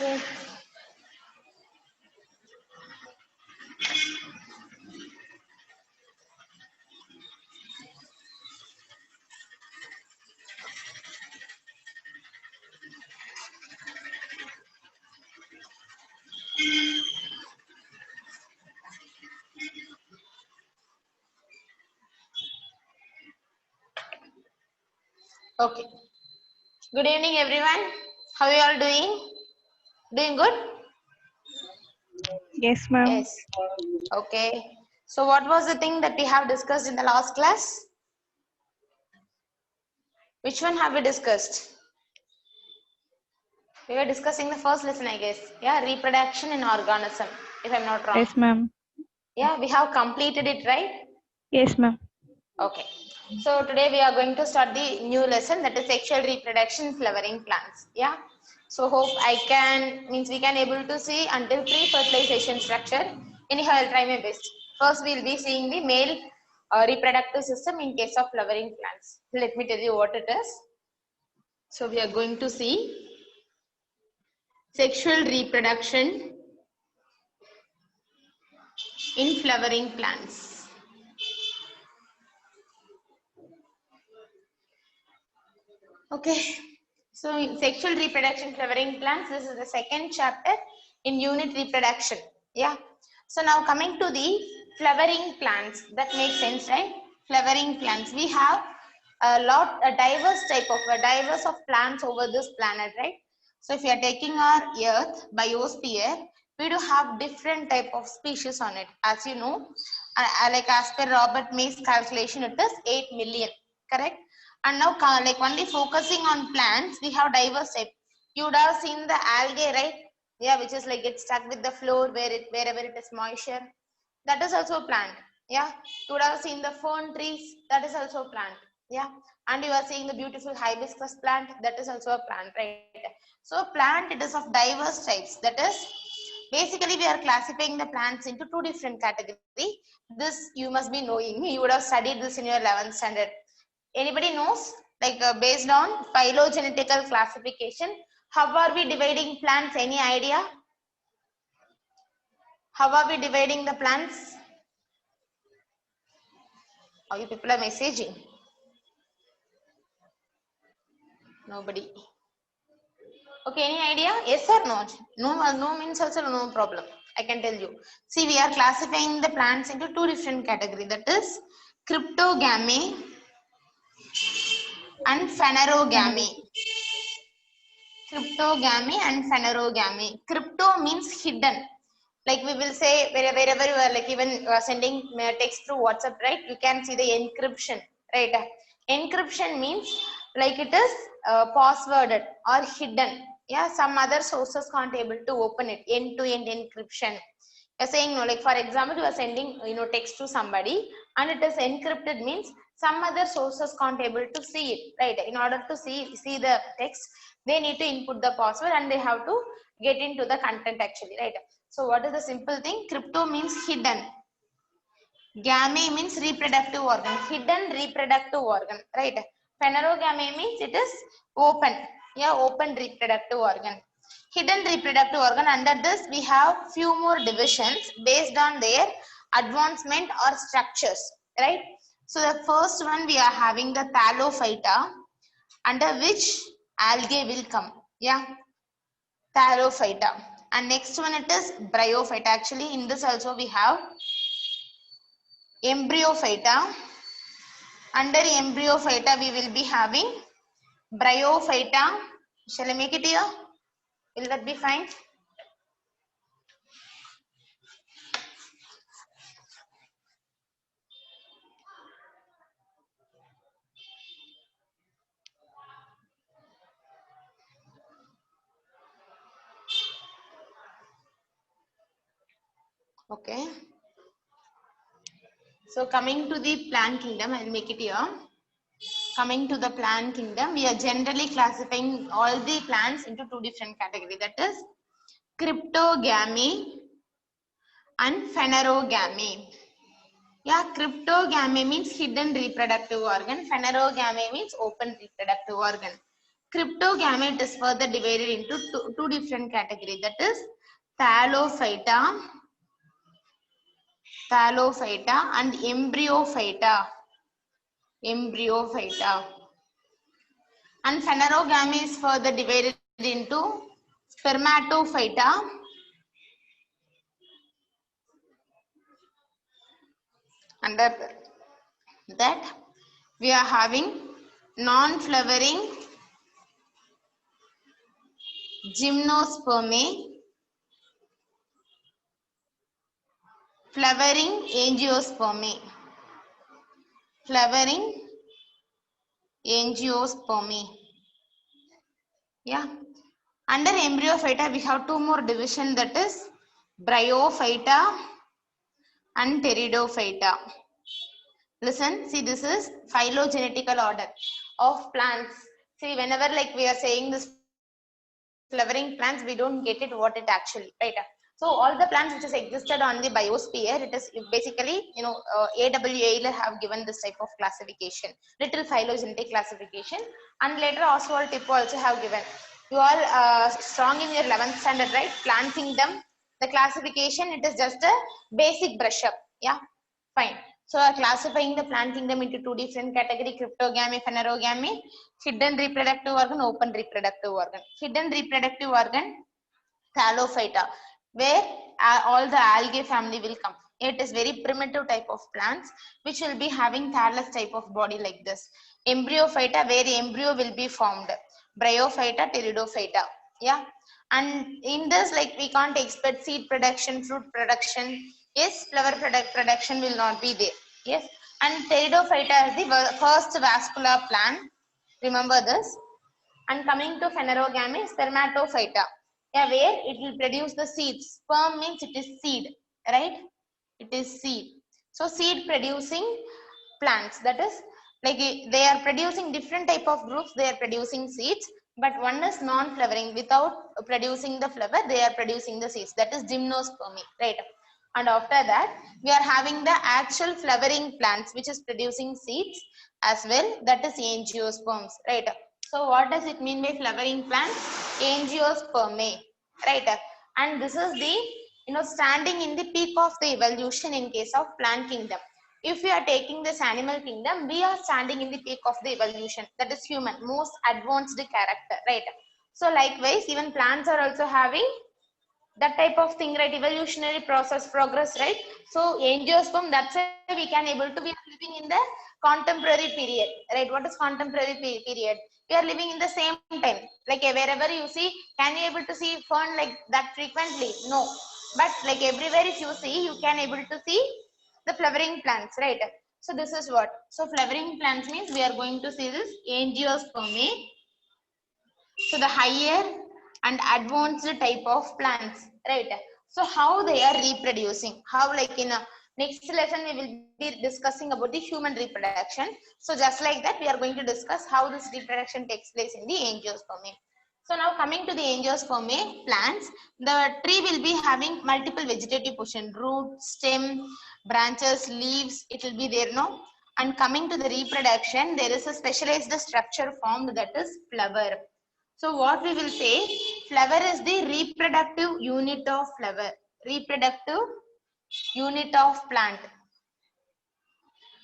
Okay. Okay. Good evening, everyone. How are you all doing? Doing good? Yes, ma'am. Yes. Okay. So, what was the thing that we have discussed in the last class? Which one have we discussed? We were discussing the first lesson, I guess. Yeah, reproduction in organism, if I'm not wrong. Yes, ma'am. Yeah, we have completed it, right? Yes, ma'am. Okay. So today we are going to start the new lesson, that is sexual reproduction in flowering plants. Yeah. So hope we can able to see until pre-fertilization structure. Anyhow, I'll try my best. First, we'll be seeing the male reproductive system in case of flowering plants. Let me tell you what it is. So we are going to see sexual reproduction in flowering plants. Okay. So in sexual reproduction flowering plants, this is the second chapter in unit reproduction. Yeah. So now coming to the flowering plants, that makes sense, right? Flowering plants. We have a diverse of plants over this planet, right? So if you are taking our Earth biosphere, we do have different type of species on it. As you know, like as per Robert May's calculation, it is 8 million, correct? And now like only focusing on plants, we have diverse type. You would have seen the algae, right? Yeah, which is like it's stuck with the floor wherever it is moisture. That is also a plant. Yeah. You would have seen the fern trees. That is also a plant. Yeah. And you are seeing the beautiful hibiscus plant. That is also a plant, right? So plant, it is of diverse types. That is basically we are classifying the plants into two different categories. This you must be knowing. You would have studied this in your 11th standard. Anybody knows? Like based on phylogenetical classification, how are we dividing plants? Any idea? How are we dividing the plants? How you people are messaging? Nobody. Okay, any idea? Yes or no? No means also no problem. I can tell you. See, we are classifying the plants into two different categories. That is cryptogamy and phanerogamy. Cryptogamy and phanerogamy. Crypto means hidden. Like we will say wherever you are, like even sending text through WhatsApp, right? You can see the encryption, right? Encryption means like it is passworded or hidden. Yeah, some other sources can't able to open it. End-to-end encryption. You're saying no, like for example, you are sending text to somebody and it is encrypted means some other sources can't able to see it, right? In order to see the text, they need to input the password and they have to get into the content actually, right? So what is the simple thing? Crypto means hidden. Gamy means reproductive organ. Hidden reproductive organ, right? Phanerogamy means it is open. Yeah, open reproductive organ. Hidden reproductive organ. Under this, we have few more divisions based on their advancement or structures, right? So the first one we are having the Thallophyta, under which algae will come. Yeah, Thallophyta. And next one it is Bryophyta. Actually, in this also we have Embryophyta. Under Embryophyta we will be having Bryophyta. Shall I make it here? Will that be fine? Okay. So coming to the plant kingdom, I will make it here. Coming to the plant kingdom, we are generally classifying all the plants into two different categories. That is cryptogamy and phanerogamy. Yeah, cryptogamy means hidden reproductive organ. Phanerogamy means open reproductive organ. Cryptogamete is further divided into two different categories, that is thallophyta and embryophyta. And phanerogamy is further divided into spermatophyta under that we are having non-flowering gymnospermae, flowering angiospermae. Yeah. Under embryophyta, we have two more division, that is bryophyta and pteridophyta. Listen, see, this is phylogenetical order of plants. See, whenever like we are saying this flowering plants, we don't get it what it actually, right? So all the plants which has existed on the biosphere, it is basically, AWA have given this type of classification, little phylogenetic classification, and later Oswald Tippo also have given. You all strong in your 11th standard, right? Plant kingdom, the classification, it is just a basic brush up. Yeah, fine. So classifying the plant kingdom into two different categories, cryptogamy, phanerogamy, hidden reproductive organ, open reproductive organ. Hidden reproductive organ, thallophyta, where all the algae family will come. It is very primitive type of plants which will be having thallus type of body like this. Embryophyta, where embryo will be formed. Bryophyta, pteridophyta. Yeah. And in this, like, we can't expect seed production, fruit production. Yes, flower production will not be there. Yes. And pteridophyta is the first vascular plant. Remember this. And coming to phanerogamy, spermatophyta. Yeah, where it will produce the seeds. Sperm means it is seed, right? It is seed. So seed producing plants, that is like they are producing different type of groups, they are producing seeds, but one is non-flowering, without producing the flower, they are producing the seeds, that is gymnospermy, right? And after that, we are having the actual flowering plants which is producing seeds as well, that is angiosperms, right? So what does it mean by flowering plants? Angiospermae, right? And this is the, standing in the peak of the evolution in case of plant kingdom. If we are taking this animal kingdom, we are standing in the peak of the evolution, that is human, most advanced character, right? So likewise, even plants are also having that type of thing, right? Evolutionary process, progress, right? So angiosperm, that's why we can able to be living in the contemporary period, right? What is contemporary period? We are living in the same time, like wherever you see, can you able to see fern like that frequently? No, but like everywhere if you see, you can able to see the flowering plants, right? So this is what, so flowering plants means we are going to see this angiospermae. So the higher and advanced type of plants, right? So how they are reproducing, how, like in a next lesson we will be discussing about the human reproduction. So just like that, we are going to discuss how this reproduction takes place in the angiospermae. So now coming to the angiospermae plants, the tree will be having multiple vegetative portion, root, stem, branches, leaves, it will be there, no? And coming to the reproduction, there is a specialized structure formed, that is flower. So what we will say, flower is the reproductive unit of flower, reproductive unit of plant.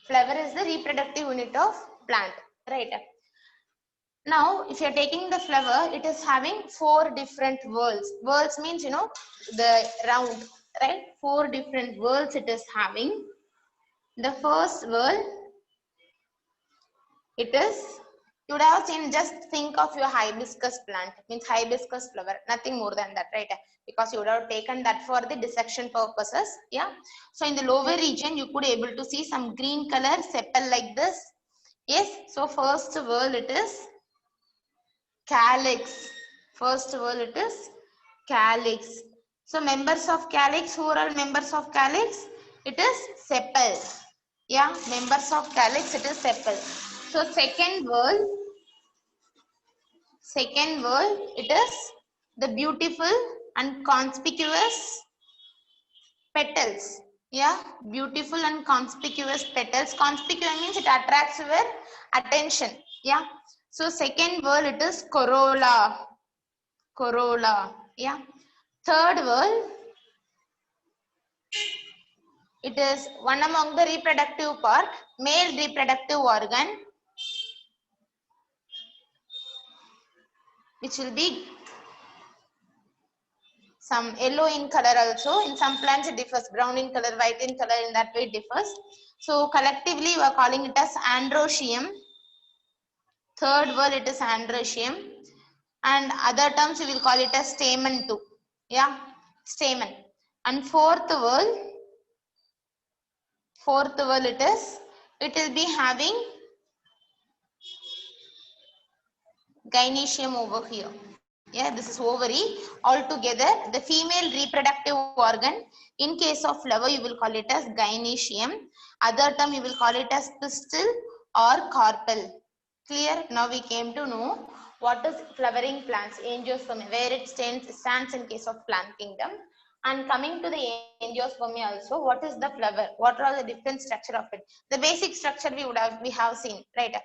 Flower is the reproductive unit of plant, right? Now, if you are taking the flower, it is having 4 different whorls. Whorls means, the round, right? 4 different whorls it is having. The first whorl, it is, you would have seen, just think of your hibiscus plant, means hibiscus flower, nothing more than that, right? Because you would have taken that for the dissection purposes. Yeah. So in the lower region, you could able to see some green color sepal like this. Yes. So first whorl it is calyx. First whorl it is calyx. So members of calyx, who are all members of calyx? It is sepal. Yeah, members of calyx, it is sepal. So second whorl, it is the beautiful and conspicuous petals. Yeah, beautiful and conspicuous petals. Conspicuous means it attracts your attention. Yeah, So second word it is corolla. Corolla. Yeah. Third word, it is one among the reproductive part, male reproductive organ, which will be some yellow in color also. In some plants it differs, brown in color, white in color, in that way it differs. So collectively we are calling it as androecium. Third word it is androecium. And other terms we will call it as stamen too. Yeah, stamen. And fourth word it will be having gynoecium over here. Yeah, this is ovary. Altogether, the female reproductive organ, in case of flower, you will call it as gynoecium. Other term, you will call it as pistil or carpel. Clear? Now we came to know what is flowering plants, angiosperm, where it stands in case of plant kingdom. And coming to the angiosperm also, what is the flower? What are the different structure of it? The basic structure we have seen, right?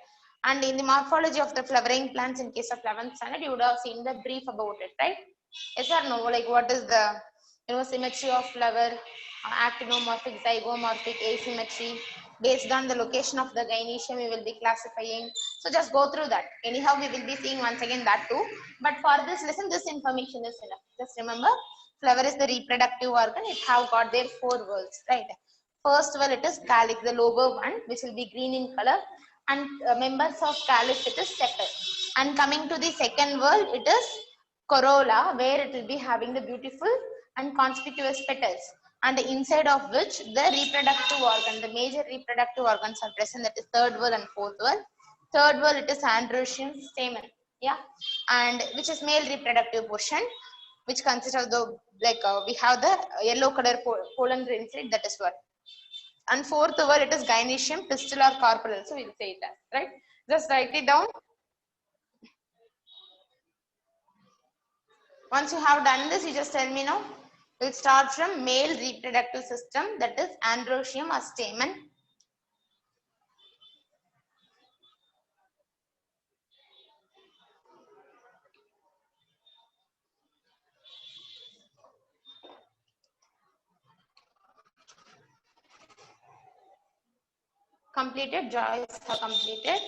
And in the morphology of the flowering plants in case of 11th standard, you would have seen the brief about it, right? Yes or no? Like what is the symmetry of flower, actinomorphic, zygomorphic, asymmetry. Based on the location of the gynoecium, we will be classifying. So just go through that. Anyhow, we will be seeing once again that too. But for this lesson, this information is enough. Just remember, flower is the reproductive organ. It have got their 4 whorls, right? First well, it is calyx, the lower one, which will be green in color. And members of calyx, it is sepal. And coming to the second whorl, it is corolla, where it will be having the beautiful and conspicuous petals, and the inside of which the reproductive organ, the major reproductive organs are present, that is third whorl and fourth whorl. Third whorl, it is androecium stamen, yeah, and which is male reproductive portion, which consists of the we have the yellow color pollen grain inside, that is what. And fourth whorl, it is gynoecium, pistil or carpel, so we'll say that, right? Just write it down. Once you have done this, you just tell me now. We'll start from male reproductive system, that is androecium or stamen. Completed, Joyce have completed.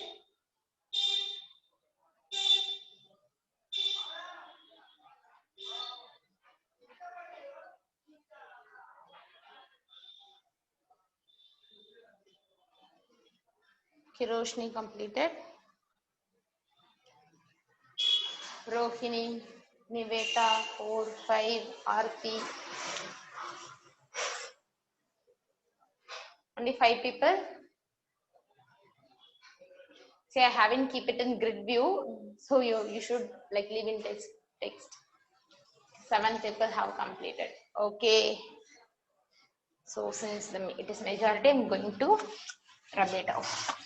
Kiroshni completed. Rohini, Niveta, 4, 5, Arti. Only 5 people. See, I haven't keep it in grid view, so you should like leave in text. 7 people have completed. Okay. So since it is majority, I'm going to rub it off.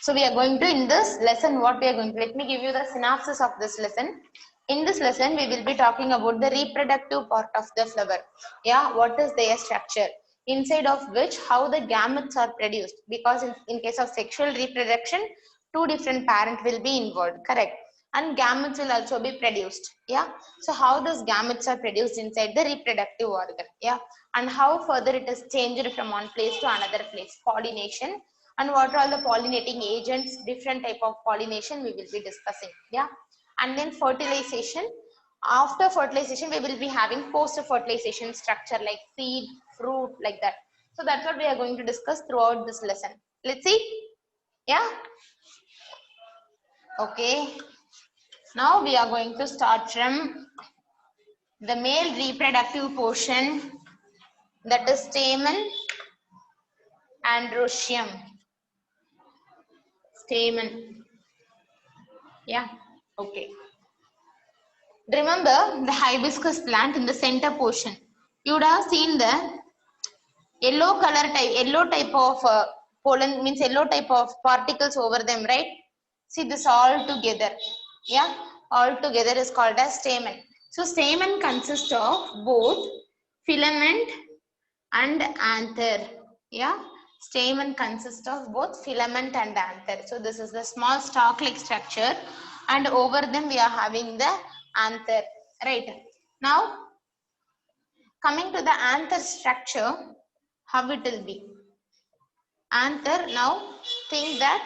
So we are going to, in this lesson, what we are going to, let me give you the synopsis of this lesson. In this lesson, we will be talking about the reproductive part of the flower. Yeah, what is their structure? Inside of which, how the gametes are produced. Because in case of sexual reproduction, 2 different parents will be involved, correct? And gametes will also be produced. Yeah. So how those gametes are produced inside the reproductive organ. Yeah. And how further it is changed from one place to another place. Pollination. And what are all the pollinating agents, different type of pollination we will be discussing. Yeah. And then fertilization. After fertilization, we will be having post-fertilization structure like seed, fruit, like that. So that's what we are going to discuss throughout this lesson. Let's see. Yeah. Okay. Now we are going to start from the male reproductive portion, that is stamen, androecium. Stamen. Yeah. Okay. Remember the hibiscus plant in the center portion. You would have seen the yellow type of pollen, means yellow type of particles over them, right? See this all together. Yeah, all together is called as stamen. So stamen consists of both filament and anther. Yeah, Stamen consists of both filament and anther. So this is the small stalk-like structure, and over them we are having the anther. Right. Now, coming to the anther structure, how it will be? Anther, now think that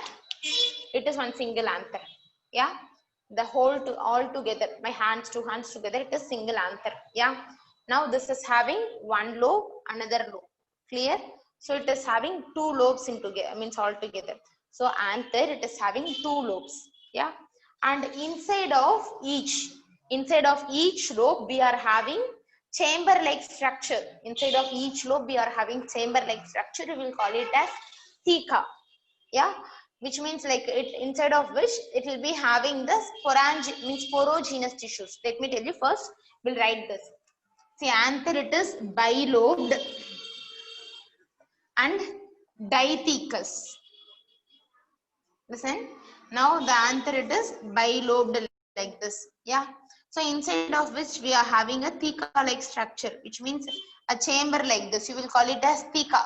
it is one single anther. Yeah, the whole to all together, my hands, two hands together, it is single anther. Yeah, now this is having one lobe, another lobe. Clear? So it is having two lobes in together, means all together. So anther, it is having two lobes. Yeah, and inside of each lobe we are having chamber like structure. Inside of each lobe we are having chamber like structure. We will call it as theca. Yeah, which means like it, inside of which it will be having the means sporogenous tissues. Let me tell you first. We'll write this. See, anther, it is bilobed and dithecous. Listen. Now the anther, it is bilobed like this. Yeah. So inside of which we are having a theca-like structure, which means a chamber like this. You will call it as theca.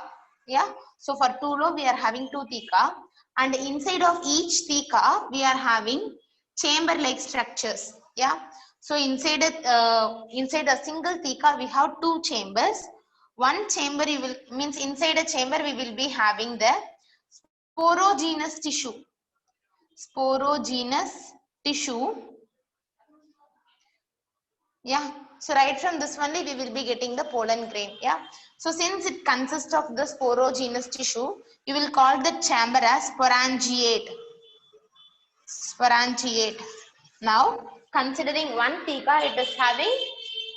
Yeah. So for two lobe we are having two theca, and inside of each theca we are having chamber like structures. Yeah. So inside a single theca we have two chambers. One chamber you will means inside a chamber we will be having the sporogenous tissue. Sporogenous tissue. Yeah. So right from this only we will be getting the pollen grain. Yeah. So since it consists of the sporogenous tissue, you will call the chamber as sporangiate. Sporangiate. Now, considering one theca, it is having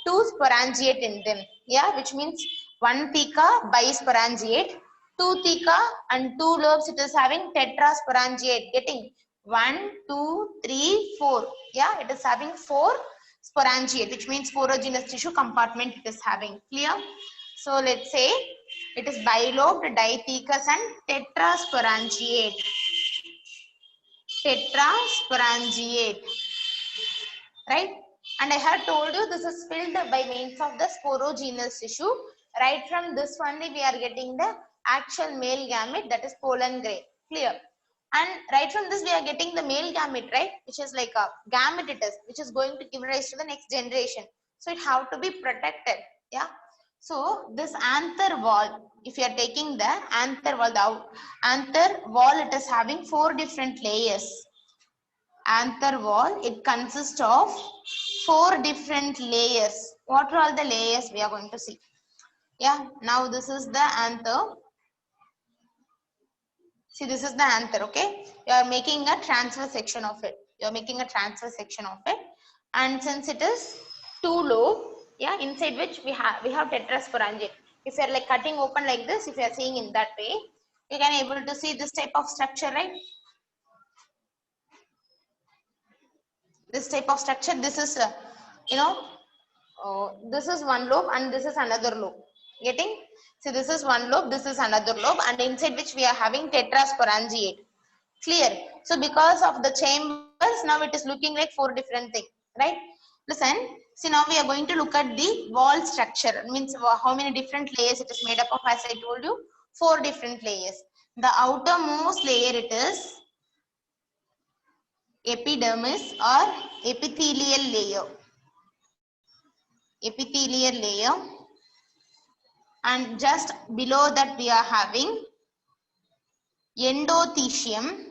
two sporangiate in them. Yeah, which means one theca bisporangiate, two theca and two lobes, it is having tetrasporangiate. Getting 1, 2, 3, 4. Yeah, it is having 4 sporangiate, which means sporogenous tissue compartment it is having. Clear? So let's say it is bilobed, dithecous and tetrasporangiate. Tetrasporangiate, right? And I had told you this is filled by means of the sporogenous tissue. Right from this only we are getting the actual male gamete, that is pollen grain. Clear? And right from this we are getting the male gamete, right? Which is like a gamete it is, which is going to give rise to the next generation. So it have to be protected. Yeah. So this anther wall, if you are taking the anther wall, it is having 4 different layers. Anther wall, it consists of 4 different layers. What are all the layers we are going to see? Yeah, now this is the anther. See, this is the anther, okay? You are making a transfer section of it. You are making a transfer section of it. And since it is 2 lobe, yeah, inside which we have tetrasporangiate. If you are like cutting open like this, if you are seeing in that way, you can able to see this type of structure, right? This type of structure, this is this is one lobe and this is another lobe. Getting? So this is one lobe, this is another lobe, and inside which we are having tetrasporangiate. Clear? So because of the chambers, now it is looking like 4 different things, right? Listen. See, now we are going to look at the wall structure. It means how many different layers it is made up of. As I told you, 4 different layers. The outermost layer, it is epidermis or epithelial layer. Epithelial layer, and just below that we are having endothecium,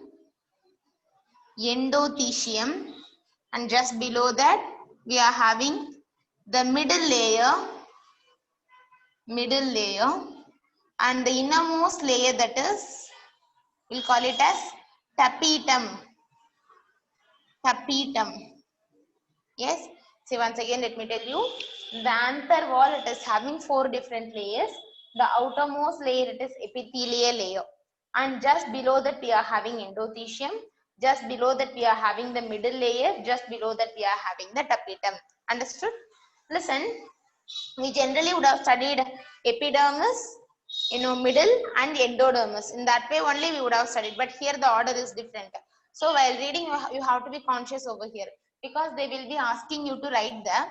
and just below that we are having the middle layer, and the innermost layer, that is, we'll call it as tapetum. Yes. See, once again let me tell you, the anther wall, it is having 4 different layers. The outermost layer, it is epithelial layer, and just below that we are having endothecium. Just below that we are having the middle layer. Just below that we are having the tapetum. Understood? Listen, we generally would have studied epidermis, middle, and endodermis. In that way only we would have studied, but here the order is different. So while reading, you have to be conscious over here, because they will be asking you to write the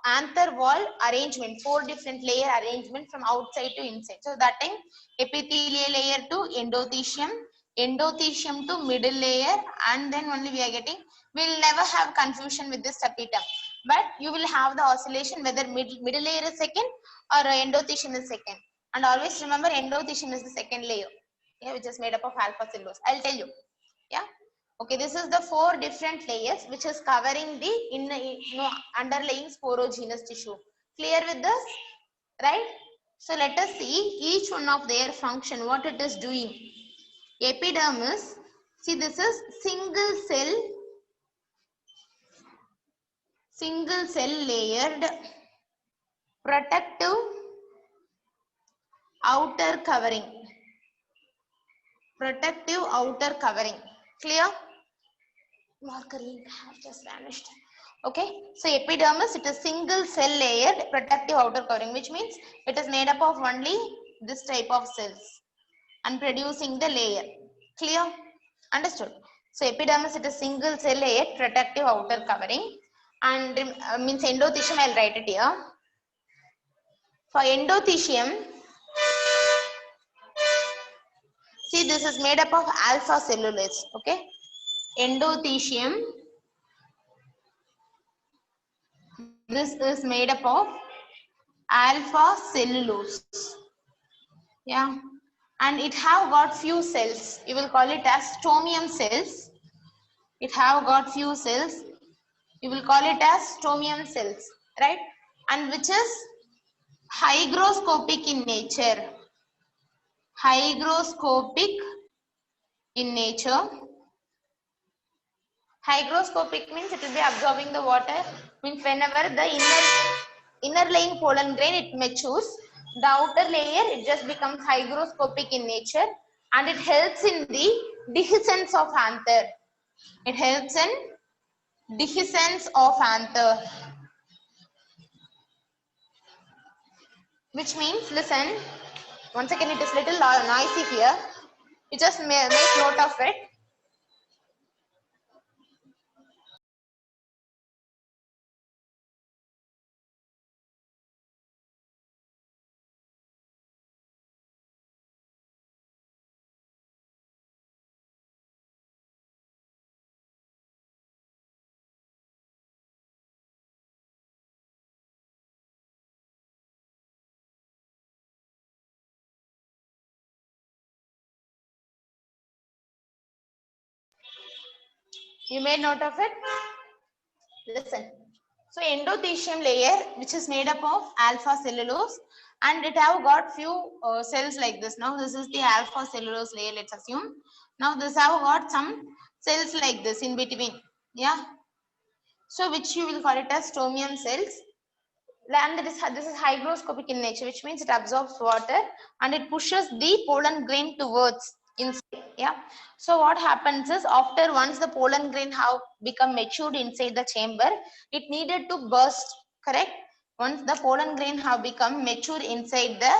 anther wall arrangement, 4 different layer arrangement from outside to inside. So that time epithelial layer to endothelium, endothelium to middle layer, and then only we are getting, we'll never have confusion with this tapetum, but you will have the oscillation whether middle layer is second or endothelium is second. And always remember endothelium is the second layer, yeah, which is made up of alpha cellulose. I'll tell you. Yeah. Okay, this is the 4 different layers which is covering the underlying sporogenous tissue. Clear with this? Right? So let us see each one of their function, what it is doing. Epidermis, see this is single cell layered protective outer covering. Protective outer covering. Clear? Marker link has just vanished. Okay, so epidermis, it is single cell layered protective outer covering, which means it is made up of only this type of cells and producing the layer. Clear? Understood? So epidermis, it is single cell layered protective outer covering, and means endothelium, I'll write it here. For endothelium, see this is made up of alpha cellulose. Okay, endothelium, this is made up of alpha cellulose. Yeah, and it have got few cells. You will call it as stomium cells. It have got few cells. You will call it as stomium cells, right? And which is hygroscopic in nature. Hygroscopic in nature. Hygroscopic means it will be absorbing the water. Means whenever the inner laying pollen grain it matures, the outer layer it just becomes hygroscopic in nature, and it helps in the dehiscence of anther. It helps in dehiscence of anther, which means, listen, once again it is little noisy here. You just make note of it. You made note of it? Listen. So endothelium layer, which is made up of alpha cellulose, and it have got few cells like this. Now this is the alpha cellulose layer, let's assume. Now this have got some cells like this in between. Yeah. So which you will call it as stomium cells. And this is hygroscopic in nature, which means it absorbs water and it pushes the pollen grain towards inside. Yeah. So what happens is, after once the pollen grain have become matured inside the chamber, it needed to burst. Correct? Once the pollen grain have become mature inside the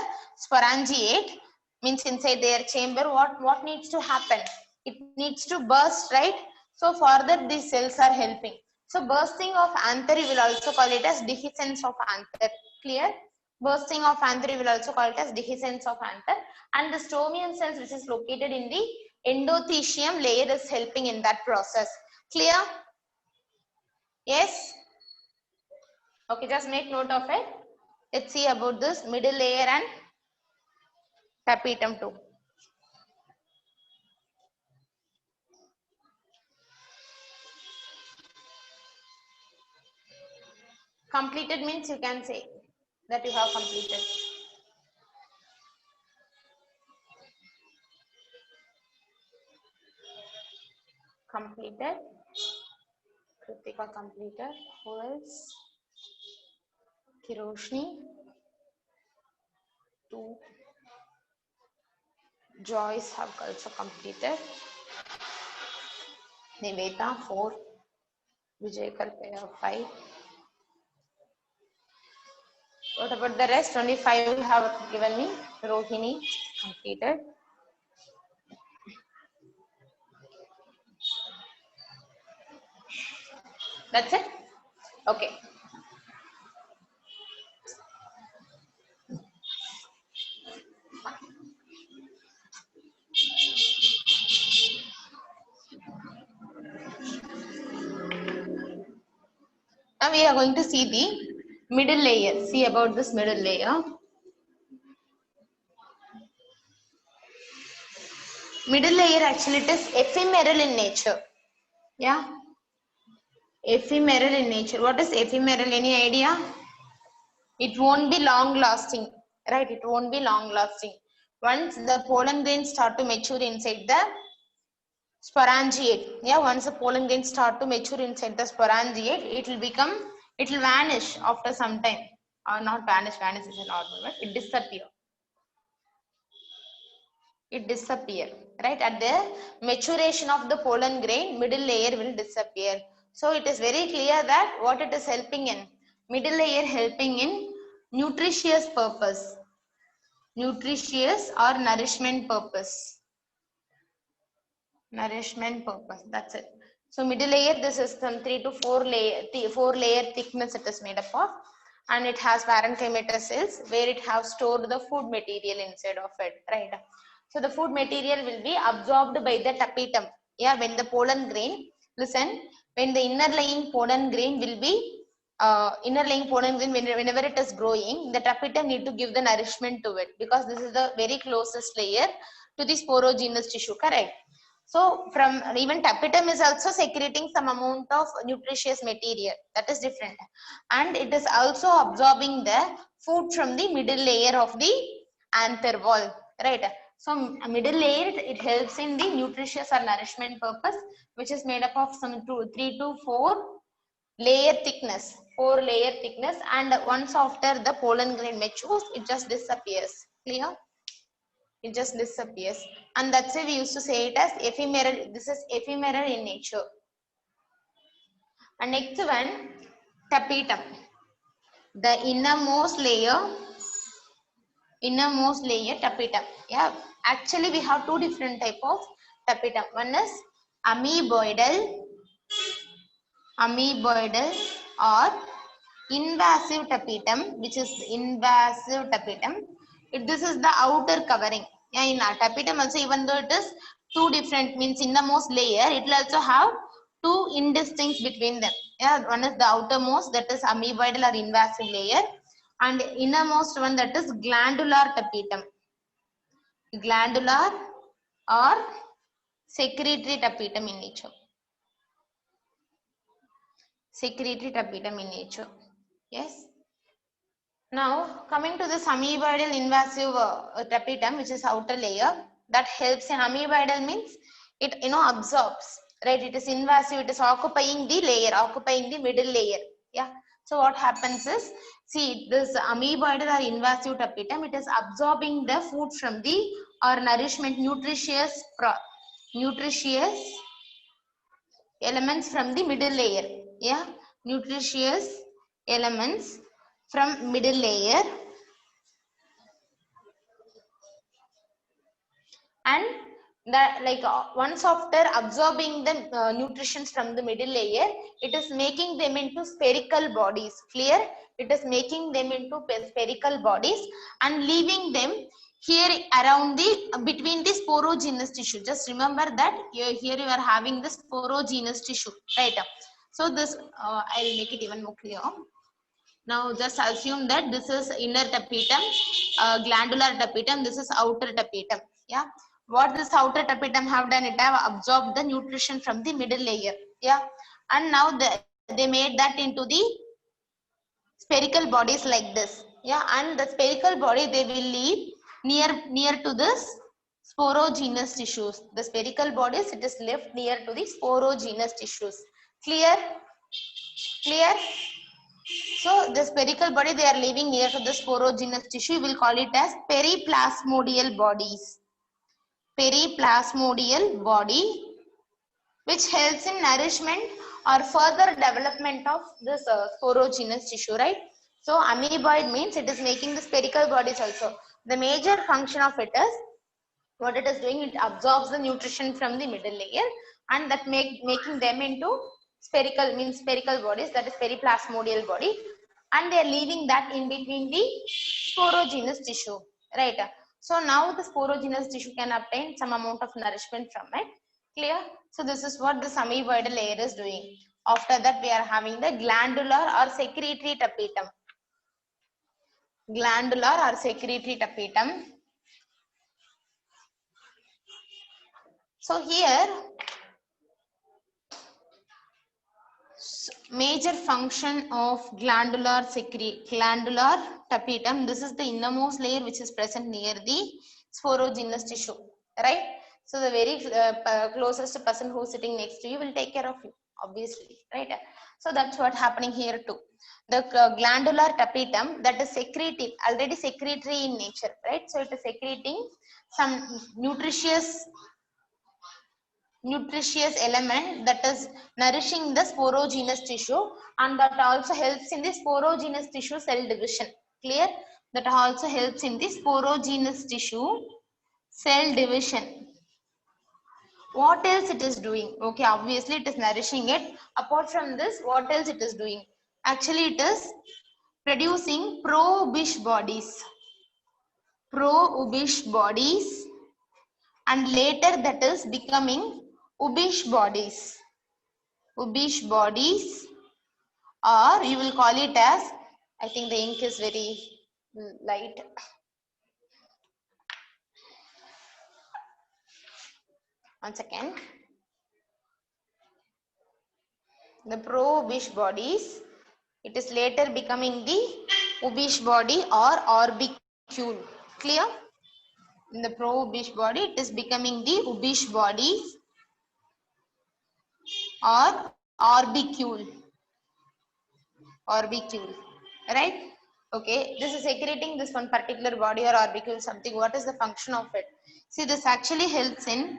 sporangiate, means inside their chamber, what needs to happen? It needs to burst, right? So further these cells are helping. So bursting of anther, you will also call it as dehiscence of anther. Clear? Bursting of anther, you will also call it as dehiscence of anther. And the stomium cells, which is located in the endothelium layer, is helping in that process. Clear? Yes? Okay, just make note of it. Let's see about this middle layer and tapetum too. Completed means you can say that you have completed. Completed. Kritika completed. Who else? Kiroshni. 2. Joyce have also completed. Niveta 4. Vijay Karpaya 5. What about the rest? Only 5 have given me. Rohini completed. That's it? Okay. Now we are going to see the middle layer. See about this middle layer. Middle layer actually it is ephemeral in nature. Yeah. Ephemeral in nature. What is ephemeral? Any idea? It won't be long lasting. Right? It won't be long lasting. Once the pollen grains start to mature inside the sporangiate. Yeah, once the pollen grains start to mature inside the sporangiate, it will vanish after some time. Or not vanish, vanish is a normal word. It disappear. It disappear. Right? At the maturation of the pollen grain, middle layer will disappear. So it is very clear that what it is helping in. Middle layer helping in nutritious purpose. Nutritious or nourishment purpose. Nourishment purpose. That's it. So middle layer, this is some 3 to 4 layer thickness it is made up of, and it has parenchyma cells where it has stored the food material inside of it, right? So the food material will be absorbed by the tapetum. Yeah, when the pollen grain, listen, when the inner lying pollen grain will be inner laying pollen grain, whenever it is growing, the tapetum need to give the nourishment to it because this is the very closest layer to the sporogenous tissue, correct? So from even tapetum is also secreting some amount of nutritious material, that is different, and it is also absorbing the food from the middle layer of the anther wall, right? So middle layer, it helps in the nutritious or nourishment purpose, which is made up of some 3 to 4 layer thickness, 4 layer thickness, and once after the pollen grain matures, it just disappears. Clear? It just disappears, and that's why we used to say it as ephemeral. This is ephemeral in nature. And next one, tapetum, the innermost layer tapetum. Yeah, actually we have two different type of tapetum. One is amoeboidal or invasive tapetum, which is invasive tapetum. This is the outer covering. Yeah, in tapetum also, even though it is two different, means innermost layer, it will also have two indistinct between them. Yeah, one is the outermost, that is amoeboidal or invasive layer, and innermost one, that is glandular tapetum. Glandular or secretory tapetum in nature. Secretory tapetum in nature. Yes. Now coming to this amoeboidal invasive tapetum, which is outer layer, that helps in amoeboidal means it absorbs, right? It is invasive, it is occupying the layer, occupying the middle layer. Yeah. So what happens is, see, this amoeboidal or invasive tapetum, it is absorbing the food from the or nourishment, nutritious elements from the middle layer. Yeah, nutritious elements from middle layer, and that once after absorbing the nutrition from the middle layer, it is making them into spherical bodies. Clear? It is making them into spherical bodies and leaving them here around the between the sporogenous tissue. Just remember that here you are having the sporogenous tissue, right? So this I'll make it even more clear. Now just assume that this is inner tapetum, glandular tapetum, this is outer tapetum. Yeah. What this outer tapetum have done, it have absorbed the nutrition from the middle layer. Yeah. And now they made that into the spherical bodies like this. Yeah. And the spherical body, they will leave near to this sporogenous tissues. The spherical bodies, it is left near to the sporogenous tissues. Clear? Clear? So the spherical body, they are living near to the sporogenous tissue. We will call it as periplasmodial bodies. Periplasmodial body, which helps in nourishment or further development of this sporogenous tissue, right? So amoeboid means it is making the spherical bodies also. The major function of it is, what it is doing, it absorbs the nutrition from the middle layer, and that making them into spherical, means spherical bodies, that is periplasmodial body, and they are leaving that in between the sporogenous tissue, right? So now the sporogenous tissue can obtain some amount of nourishment from it. Clear? So this is what the amoeboidal layer is doing. After that, we are having the glandular or secretory tapetum. Glandular or secretory tapetum. So here, major function of glandular tapetum. This is the innermost layer which is present near the sporogenous tissue, right? So the very closest person who is sitting next to you will take care of you, obviously, right? So that's what happening here too. The glandular tapetum, that is secreting, already secretory in nature, right? So it is secreting some nutritious element that is nourishing the sporogenous tissue, and that also helps in the sporogenous tissue cell division. Clear? That also helps in the sporogenous tissue cell division. What else it is doing? Okay, obviously it is nourishing it. Apart from this, what else it is doing? Actually, it is producing pro-Ubish bodies. Pro-Ubish bodies, and later that is becoming Ubish bodies. Ubish bodies, or you will call it as, I think the ink is very light. One second. The pro-Ubish bodies, it is later becoming the Ubish body or orbicule. Clear? In the pro-Ubish body, it is becoming the Ubish bodies or orbicule. Orbicule, right? Okay, this is secreting this one particular body or orbicule something. What is the function of it? See, this actually helps in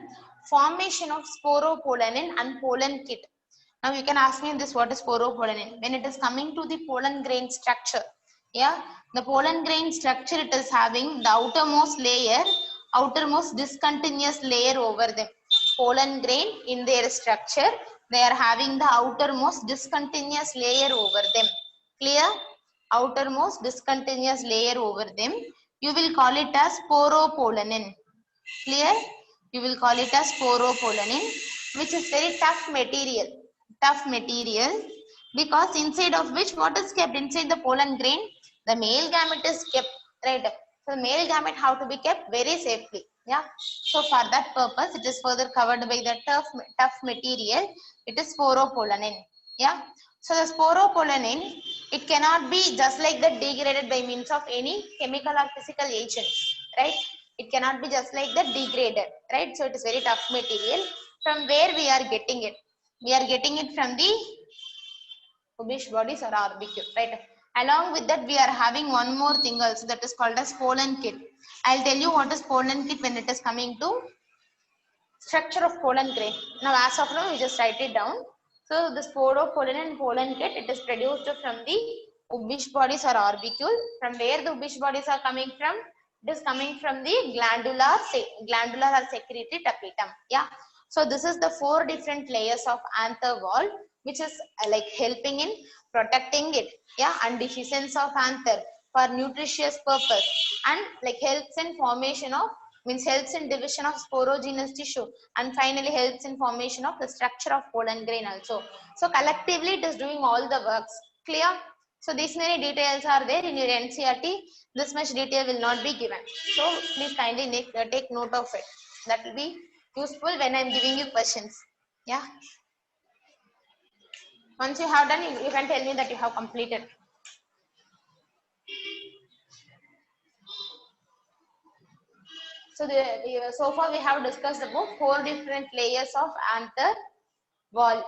formation of sporopollenin and pollen kit. Now you can ask me this, what is sporopollenin? When it is coming to the pollen grain structure, yeah, the pollen grain structure, it is having the outermost discontinuous layer over them. Pollen grain in their structure, they are having the outermost discontinuous layer over them. Clear? Outermost discontinuous layer over them. You will call it as sporopollenin. Clear? You will call it as sporopollenin, which is very tough material. Tough material, because inside of which, what is kept inside the pollen grain? The male gamete is kept, right? So male gamete have to be kept very safely. Yeah. So for that purpose, it is further covered by the tough material. It is sporopollenin. Yeah. So the sporopollenin, it cannot be just like that degraded by means of any chemical or physical agents, right? It cannot be just like that degraded, right? So it is very tough material. From where we are getting it? We are getting it from the Ubish bodies or orbicule, right? Along with that, we are having one more thing also, that is called as pollen kit. I'll tell you what is pollen kit when it is coming to structure of pollen grain. Now, as of now, we just write it down. So, the sporopollen and pollen kit, it is produced from the Ubish bodies or orbicule. From where the Ubish bodies are coming from? It is coming from the glandular or secretory tapetum. Yeah. So, this is the 4 different layers of anther wall, which is like helping in protecting it. Yeah. And dehiscence of anther for nutritious purpose, and like helps in formation of, means helps in division of sporogenous tissue, and finally helps in formation of the structure of pollen grain also. So collectively it is doing all the works. Clear? So these many details are there in your NCERT. This much detail will not be given. So please kindly take note of it. That will be useful when I am giving you questions. Yeah. Once you have done, you can tell me that you have completed. So so far we have discussed about 4 different layers of anther wall.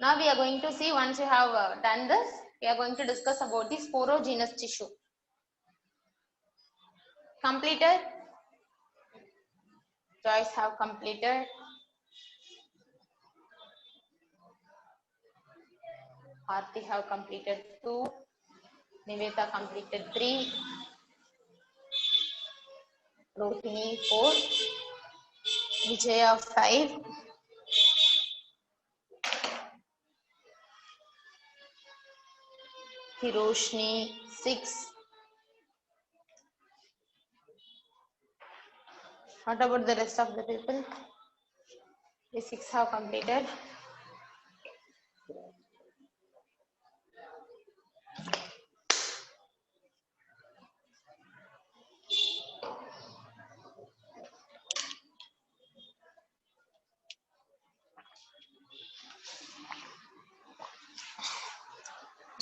Now we are going to see, once you have done this, we are going to discuss about the sporogenous tissue. Completed? Joyce have completed. Aarti have completed 2. Niveta completed 3. Rohini 4. Vijaya 5. Hiroshni 6. What about the rest of the people? The 6 have completed.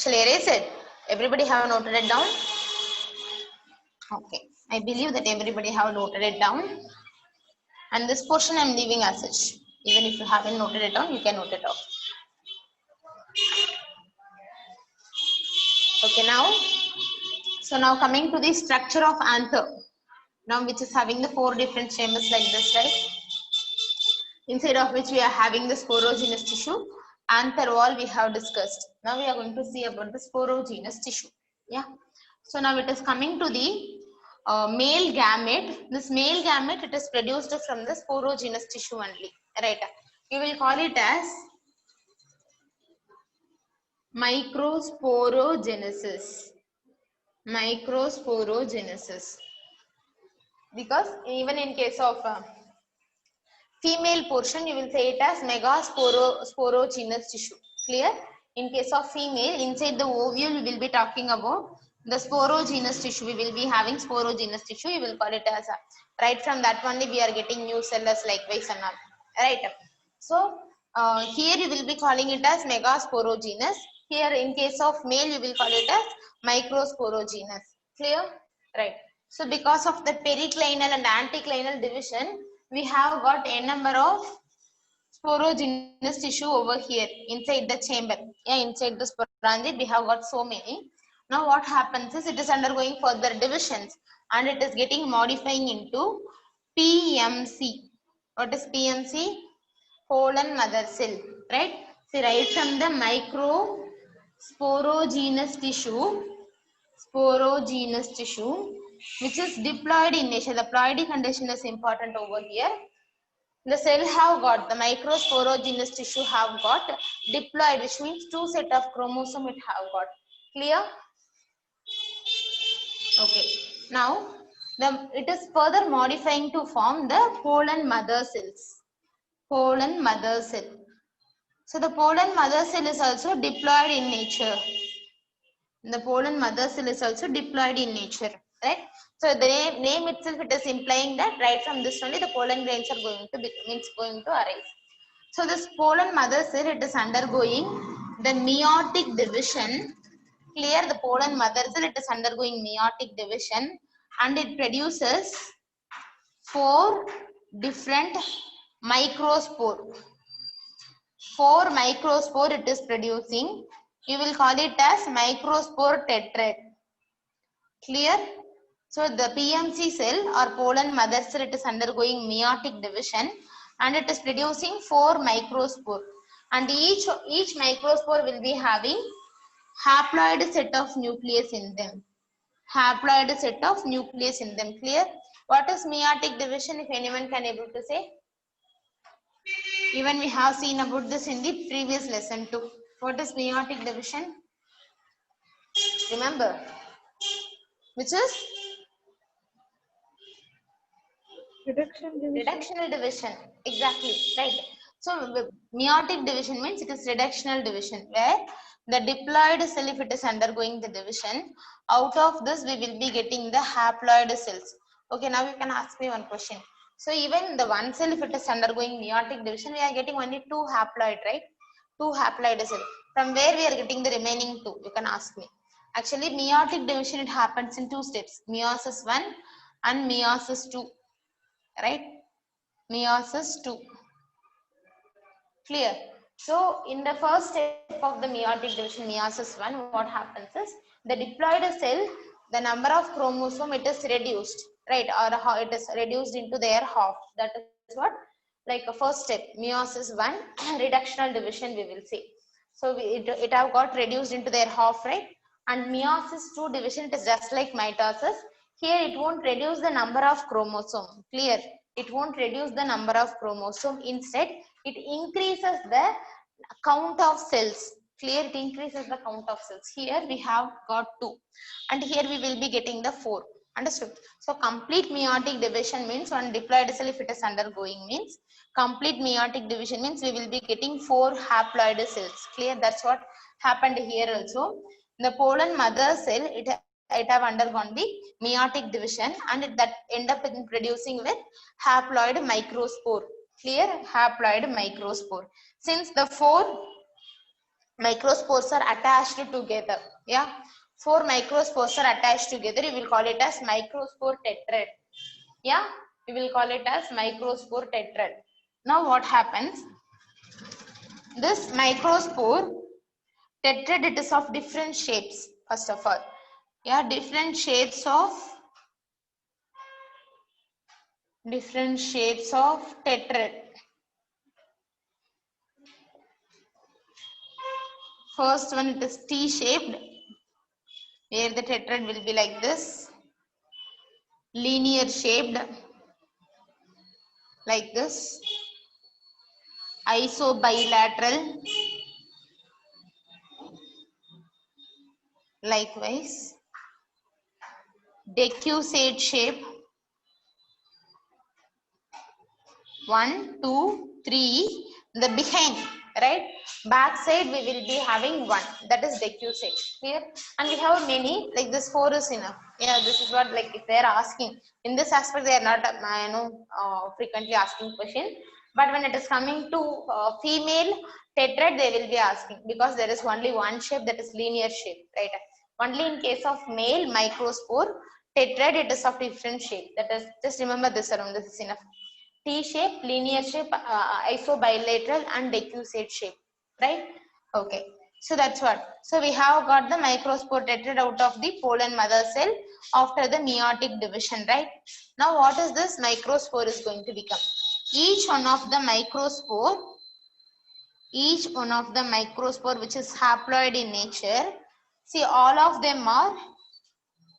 Shall I erase it? Everybody have noted it down? Okay. I believe that everybody have noted it down. And this portion I am leaving as such. Even if you haven't noted it down, you can note it off. Okay, now coming to the structure of anther. Now which is having the 4 different chambers like this, right? Inside of which we are having the sporogenous tissue. Anther wall we have discussed. Now we are going to see about the sporogenous tissue. Yeah. So now it is coming to the male gamete. This male gamete, it is produced from the sporogenous tissue only. Right. You will call it as microsporogenesis. Microsporogenesis. Because even in case of female portion, you will say it as megasporogenous tissue. Clear? In case of female, inside the ovule, we will be talking about the sporogenous tissue. We will be having sporogenous tissue. You will call it as right from that only we are getting new cells likewise and all. Right? So here you will be calling it as megasporogenous. Here in case of male, you will call it as microsporogenous. Clear? Right. So because of the periclinal and anticlinal division, we have got a number of sporogenous tissue over here inside the chamber. Yeah, inside the sporangid we have got so many. Now what happens is it is undergoing further divisions and it is getting modifying into PMC. What is PMC? Pollen mother cell, right? See, right from the micro sporogenous tissue, which is diploid in nature. The ploidy condition is important over here. The cell have got, the microsporogenous tissue have got diploid, which means 2 set of chromosome it have got. Clear? Okay. Now, it is further modifying to form the pollen mother cells. Pollen mother cell. So, the pollen mother cell is also diploid in nature. The pollen mother cell is also diploid in nature, right? So the name itself, it is implying that right from this only the pollen grains are going to arise. So this pollen mother cell, it is undergoing the meiotic division. Clear? The pollen mother cell, it is undergoing meiotic division and it produces 4 different microspore. 4 microspore it is producing. You will call it as microspore tetrad. Clear? So the PMC cell or pollen mother cell, it is undergoing meiotic division and it is producing 4 microspore. And each microspore will be having haploid set of nucleus in them. Haploid set of nucleus in them. Clear? What is meiotic division, if anyone can able to say? Even we have seen about this in the previous lesson too. What is meiotic division? Remember, which is reductional division. Exactly, right. So meiotic division means it is reductional division, where the diploid cell, if it is undergoing the division, out of this we will be getting the haploid cells. Okay, now you can ask me one question. So even the one cell, if it is undergoing meiotic division, we are getting only 2 haploid, right? 2 haploid cells. From where we are getting the remaining 2? You can ask me. Actually, meiotic division, it happens in 2 steps: meiosis 1 and meiosis 2. Right? Meiosis 2. Clear? So in the first step of the meiotic division, meiosis 1, what happens is the diploid cell, the number of chromosome, it is reduced, right? Or how it is reduced into their half. That is what, like a first step, meiosis 1, reductional division we will say. So it have got reduced into their half, right? And meiosis 2 division, it is just like mitosis. Here it won't reduce the number of chromosome. Clear? It won't reduce the number of chromosome. Instead, it increases the count of cells. Clear? It increases the count of cells. Here we have got 2 and here we will be getting the 4. Understood? So complete meiotic division means one diploid cell, if it is undergoing, means complete meiotic division means we will be getting 4 haploid cells. Clear? That's what happened here also. The pollen mother cell, it have undergone the meiotic division and that end up in producing with haploid microspore. Clear? Haploid microspore. Since the 4 microspores are attached together. Yeah, 4 microspores are attached together. You will call it as microspore tetrad. Yeah, we will call it as microspore tetrad. Now what happens? This microspore tetrad, it is of different shapes. First of all, yeah, different shapes of tetrad. First one, it is T shaped, where the tetrad will be like this, linear shaped like this, isobilateral likewise, decussate shape, 1 2 3, the behind, right, back side we will be having 1, that is decussate. Clear? And we have many, like this 4 is enough. Yeah, this is what, like if they are asking in this aspect, they are not frequently asking question, but when it is coming to female tetrad, they will be asking, because there is only one shape, that is linear shape, right? Only in case of male microspore tetrad, it is of different shape. That is, just remember this around, this is enough. T shape, linear shape, isobilateral and decussate shape, right? Okay, so that's what. So we have got the microspore tetrad out of the pollen mother cell after the meiotic division, right? Now what is this microspore is going to become? Each one of the microspore which is haploid in nature, see, all of them are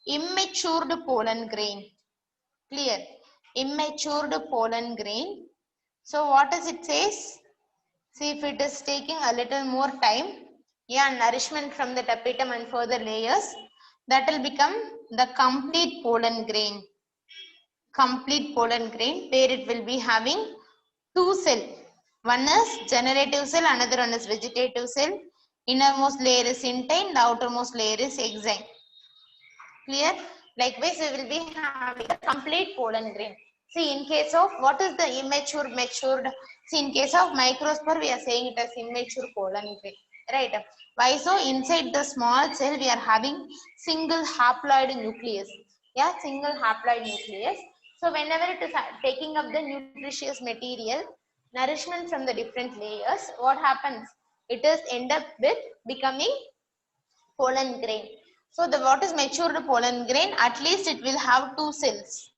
immatured pollen grain. Clear? Immatured pollen grain. So what does it says? See, if it is taking a little more time, yeah, nourishment from the tapetum and further layers, that will become the complete pollen grain. Complete pollen grain, where it will be having 2 cells. One is generative cell, another one is vegetative cell. Innermost layer is intine, the outermost layer is exine. Clear? Likewise, we will be having a complete pollen grain. See, in case of what is the immature, matured? See, in case of microspore, we are saying it as immature pollen grain, right? Why so? Inside the small cell, we are having single haploid nucleus. Yeah, single haploid nucleus. So, whenever it is taking up the nutritious material, nourishment from the different layers, what happens? It is end up with becoming pollen grain. So the what is matured pollen grain? At least it will have 2 cells.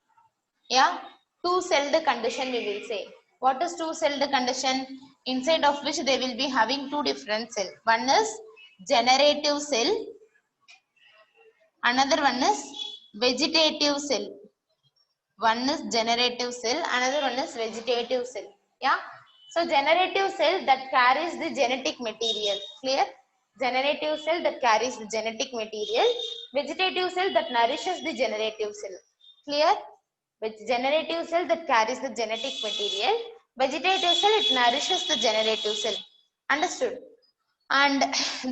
Yeah, 2 celled condition we will say. What is 2 celled condition? Inside of which they will be having 2 different cells. One is generative cell. Another one is vegetative cell. One is generative cell. Another one is vegetative cell. Yeah. So generative cell that carries the genetic material. Clear? Generative cell that carries the genetic material. Vegetative cell that nourishes the generative cell. Clear? With generative cell that carries the genetic material. Vegetative cell, it nourishes the generative cell. Understood? And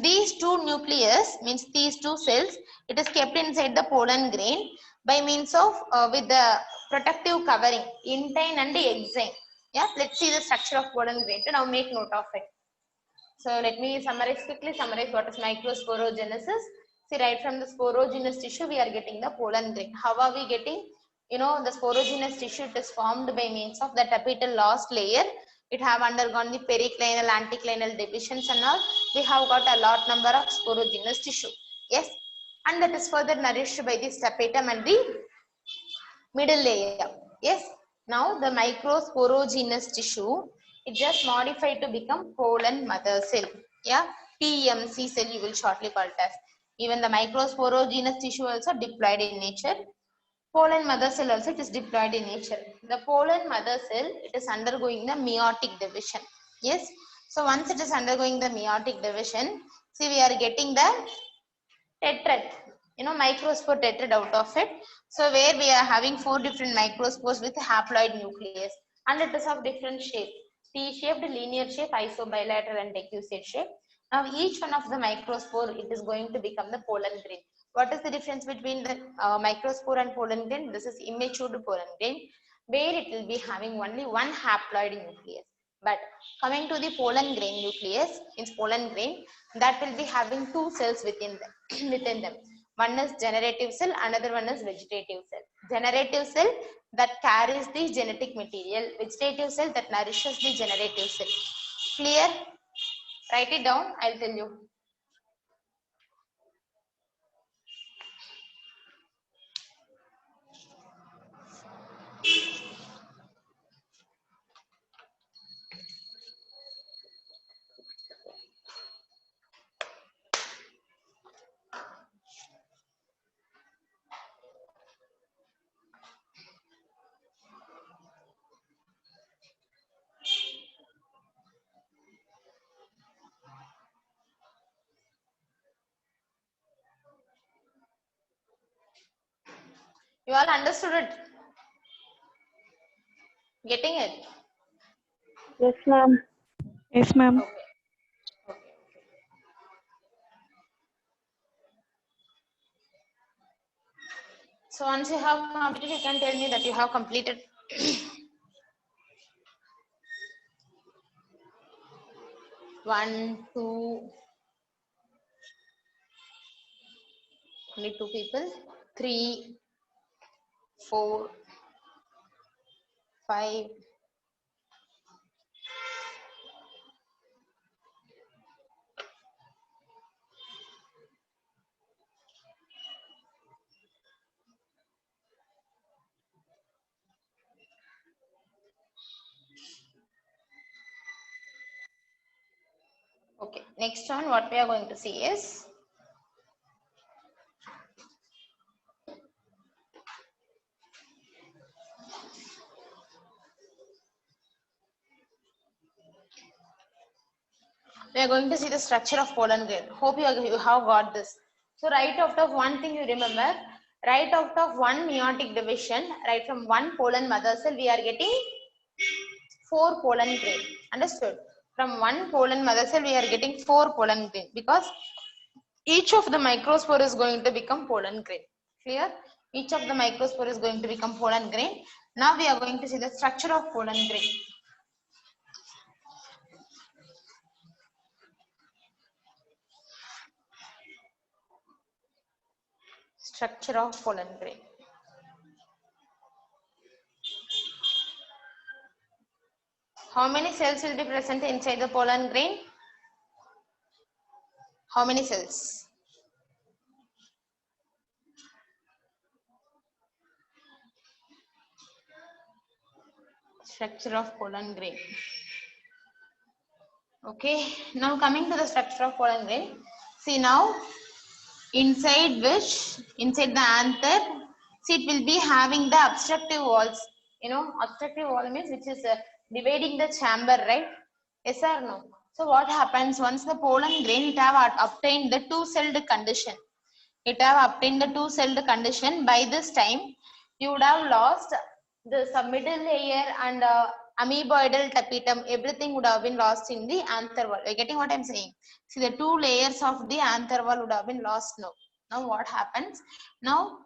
these 2 nucleus, means these 2 cells, it is kept inside the pollen grain by means of with the protective covering, intine and exine. Yeah, let's see the structure of pollen grain. So now make note of it. So let me quickly summarize what is microsporogenesis. See, right from the sporogenous tissue, we are getting the pollen grain. How are we getting? You know, the sporogenous tissue, it is formed by means of the tapetal last layer. It have undergone the periclinal, anticlinal divisions and all. We have got a lot number of sporogenous tissue. Yes. And that is further nourished by the tapetum and the middle layer. Yes. Now the microsporogenous tissue, it just modified to become pollen mother cell. Yeah, PMC cell you will shortly call it as. Even the microsporogenous tissue also diploid in nature. Pollen mother cell also, it is diploid in nature. The pollen mother cell, it is undergoing the meiotic division. Yes. So once it is undergoing the meiotic division, see, we are getting the tetrad, you know, microspore tetrad out of it. So where we are having 4 different microspores with haploid nucleus, and it is of different shape, T-shaped, linear shape, isobilateral and decussate shape. Now each one of the microspore, it is going to become the pollen grain. What is the difference between the microspore and pollen grain? This is immature pollen grain, where it will be having only 1 haploid nucleus. But coming to the pollen grain nucleus, means pollen grain, that will be having two cells within them. One is generative cell, another one is vegetative cell. Generative cell that carries the genetic material, vegetative cell that nourishes the generative cell. Clear? Write it down, I'll tell you. You all understood it? Getting it? Yes, ma'am. Yes, ma'am. Okay. Okay. So once you have completed, you can tell me that you have completed. One, two, only two people. 3, 4, 5. Okay, next one, what we are going to see is we are going to see the structure of pollen grain. Hope you have got this. So right out of one thing you remember, right out of one meiotic division, right from one pollen mother cell, we are getting 4 pollen grain. Understood? From one pollen mother cell, we are getting 4 pollen grain because each of the microspore is going to become pollen grain. Clear? Each of the microspore is going to become pollen grain. Now we are going to see the structure of pollen grain. Structure of pollen grain. How many cells will be present inside the pollen grain? How many cells? Structure of pollen grain. Okay, now coming to the structure of pollen grain. See now, inside the anther, see it will be having the obstructive walls. You know, obstructive wall means which is dividing the chamber, right? Yes or no? So what happens once the pollen grain it have obtained the two-celled condition? It have obtained the two-celled condition. By this time, you would have lost the submiddle layer and amoeboidal tapetum. Everything would have been lost in the anther wall. You're getting what I'm saying? See, the two layers of the anther wall would have been lost now. Now what happens? Now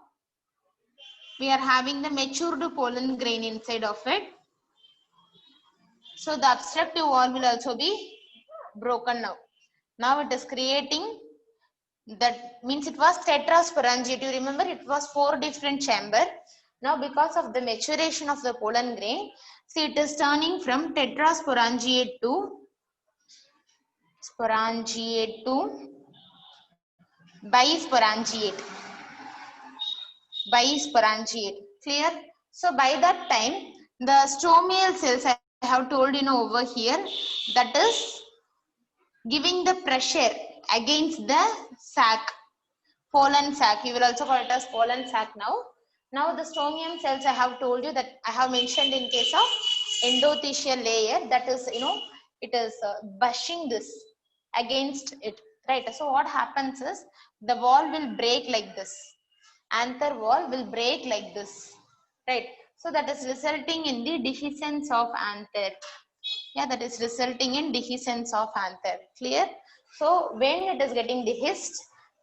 we are having the matured pollen grain inside of it. So the obstructive wall will also be broken now. Now it is creating, that means it was tetrasporangiate. You remember it was 4 different chamber. Now because of the maturation of the pollen grain, see it is turning from tetrasporangiate to bisporangiate. Bisporangiate. Clear? So by that time, the stomial cells I have told you know over here, that is giving the pressure against the sac, pollen sac. You will also call it as pollen sac now. Now the stomium cells I have told you that I have mentioned in case of endothelial layer, that is, you know, it is brushing this against it, right? So what happens is the wall will break like this. Anther wall will break like this, right? So that is resulting in the dehiscence of anther. Yeah, that is resulting in dehiscence of anther. Clear? So when it is getting dehisced,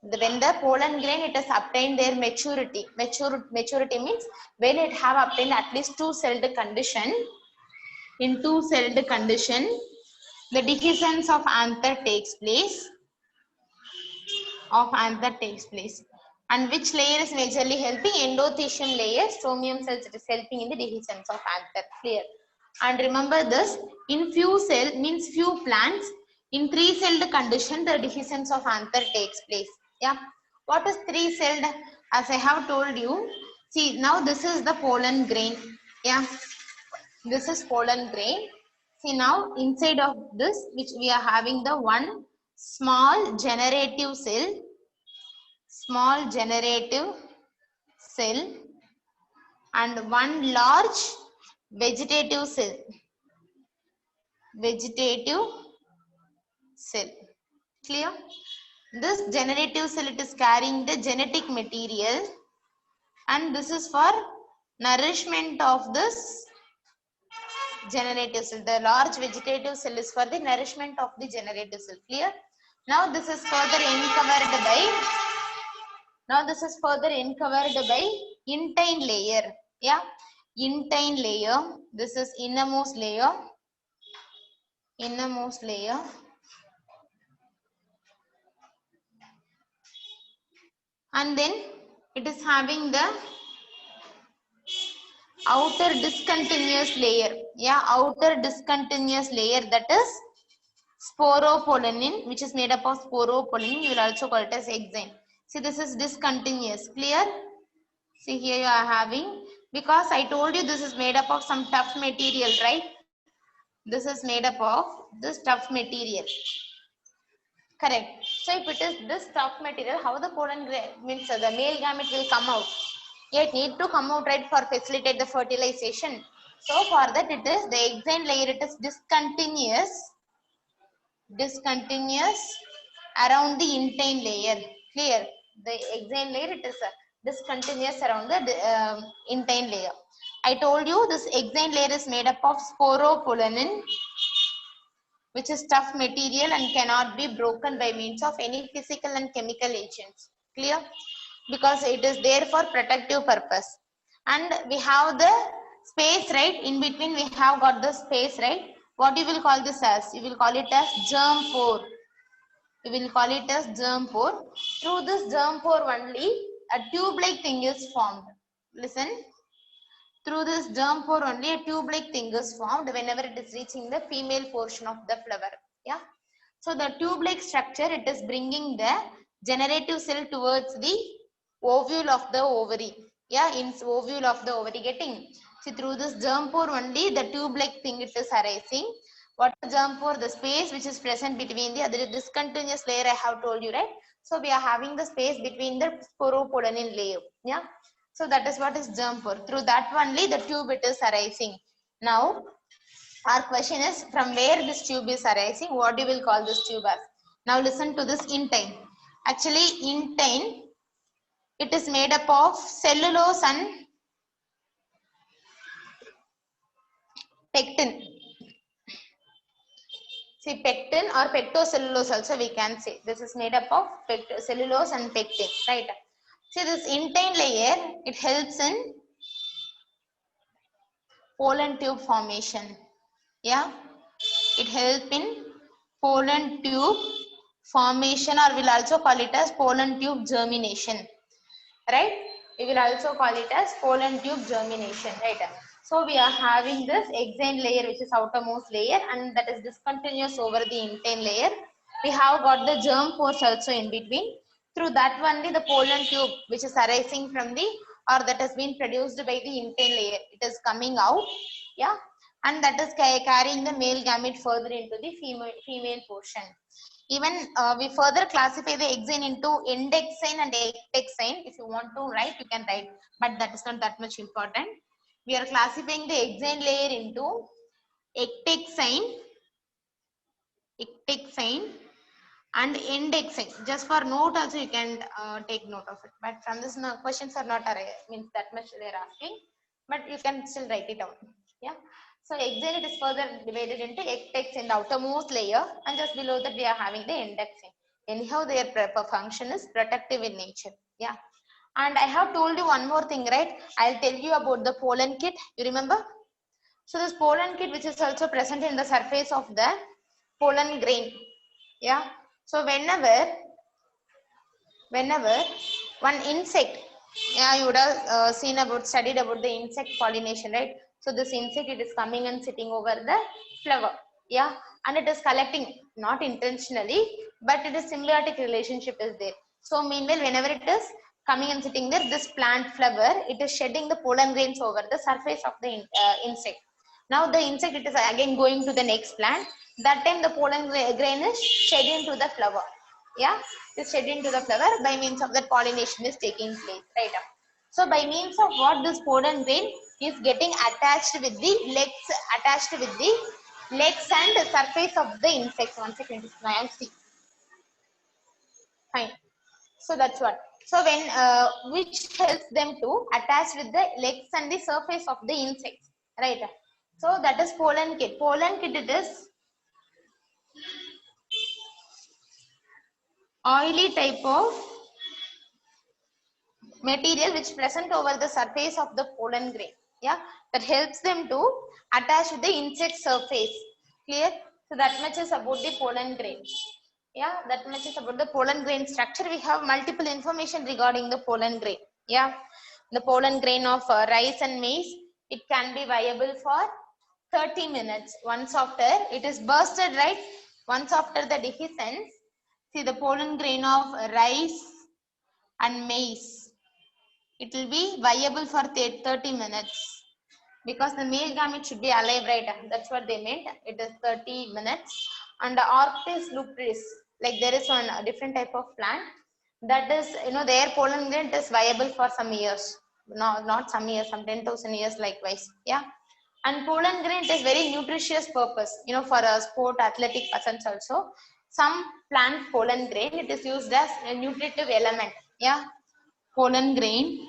when the pollen grain it has obtained their maturity. Maturity means when it have obtained at least two-celled condition. In two-celled condition, the dehiscence of anther takes place. And which layer is majorly helping? Endothecium layer, stromium cells, it is helping in the dehiscence of anther. Clear? And remember this, in few cell means few plants, in three-celled condition, the dehiscence of anther takes place. Yeah. What is three-celled? As I have told you, see now this is the pollen grain. Yeah. This is pollen grain. See now inside of this, which we are having the one small generative cell and one large vegetative cell. Clear? This generative cell, it is carrying the genetic material, and this is for nourishment of this generative cell. The large vegetative cell is for the nourishment of the generative cell. Clear? Now this is further uncovered by intine layer. Yeah, intine layer. This is innermost layer. And then it is having the outer discontinuous layer. Yeah, outer discontinuous layer, that is sporopollenin, which is made up of sporopollenin. You will also call it as exine. See, this is discontinuous. Clear? See, here you are having, because I told you this is made up of some tough material, right? This is made up of this tough material. Correct. So if it is this tough material, how the pollen means the male gamete will come out? It need to come out, right, for facilitate the fertilization. So for that, it is the exine layer, it is discontinuous around the intine layer. Clear? The exine layer, it is discontinuous around the intine layer. I told you this exine layer is made up of sporopollenin, which is tough material and cannot be broken by means of any physical and chemical agents. Clear? Because it is there for protective purpose. And we have the space, right? In between we have got the space, right? What you will call this as? You will call it as germ pore. Through this germ pore only, a tube-like thing is formed. Listen. Through this germ pore only, a tube-like thing is formed whenever it is reaching the female portion of the flower. Yeah. So the tube-like structure, it is bringing the generative cell towards the ovule of the ovary. Yeah, in ovule of the ovary getting. See, through this germ pore only, the tube-like thing it is arising. What is germ pore? The space which is present between the other discontinuous layer I have told you, right? So we are having the space between the sporopollenin layer. Yeah. So that is what is germ pore. Through that only the tube it is arising. Now our question is, from where this tube is arising, what you will call this tube as? Now listen to this intine. Actually intine, it is made up of cellulose and pectin. See, pectin or pectocellulose also we can say. This is made up of cellulose and pectin, right? See, this intine layer, it helps in pollen tube formation. Yeah, it helps in pollen tube formation, or we'll also call it as pollen tube germination, right? We will also call it as pollen tube germination, right? So we are having this exine layer, which is outermost layer, and that is discontinuous over the intine layer. We have got the germ pores also in between. Through that only the pollen tube, which is arising from the, or that has been produced by the intine layer, it is coming out. Yeah, and that is carrying the male gamete further into the female portion. Even we further classify the exine into endexine and ectexine. If you want to write, you can write, but that is not that much important. We are classifying the exine layer into ectexine and endexine. Just for note also you can take note of it. But from this questions are not means that much they are asking, but you can still write it down. Yeah. So exine, it is further divided into ectexine, the outermost layer, and just below that we are having the endexine. Anyhow, their function is protective in nature. Yeah. And I have told you one more thing, right? I'll tell you about the pollen kit. You remember? So this pollen kit, which is also present in the surface of the pollen grain. Yeah. So whenever one insect, yeah, you would have studied about the insect pollination, right? So this insect, it is coming and sitting over the flower, yeah, and it is collecting, not intentionally, but it is symbiotic relationship is there. So meanwhile, whenever it is coming and sitting there, this plant flower, it is shedding the pollen grains over the surface of the insect. Now the insect, it is again going to the next plant. That time the pollen grain is shed into the flower. Yeah, is shed into the flower by means of that pollination is taking place, right? So by means of what, this pollen grain is getting attached with the legs and the surface of the insects. 1 second, I am see. Fine. So that's what. So when which helps them to attach with the legs and the surface of the insects, right? So that is pollen kit. Pollen kit, it is oily type of material which present over the surface of the pollen grain, yeah, that helps them to attach with the insect surface. Clear? So that much is about the pollen grain. Yeah, that much is about the pollen grain structure. We have multiple information regarding the pollen grain. Yeah, the pollen grain of rice and maize, it can be viable for 30 minutes. Once after it is bursted, right? Once after the dehiscence, see the pollen grain of rice and maize, it will be viable for 30 minutes because the male gamete should be alive, right? That's what they meant. It is 30 minutes. And the Orchis lupris, like there is one different type of plant that is, their pollen grain is viable for some years. No, not some years, some 10,000 years likewise. Yeah. And pollen grain, it is very nutritious purpose, for a sport athletic persons also. Some plant pollen grain, it is used as a nutritive element. Yeah. Pollen grain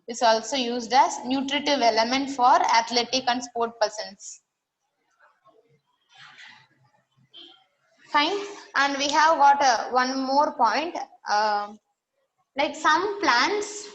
is also used as nutritive element for athletic and sport persons. Fine. And we have got one more point. Like some plants,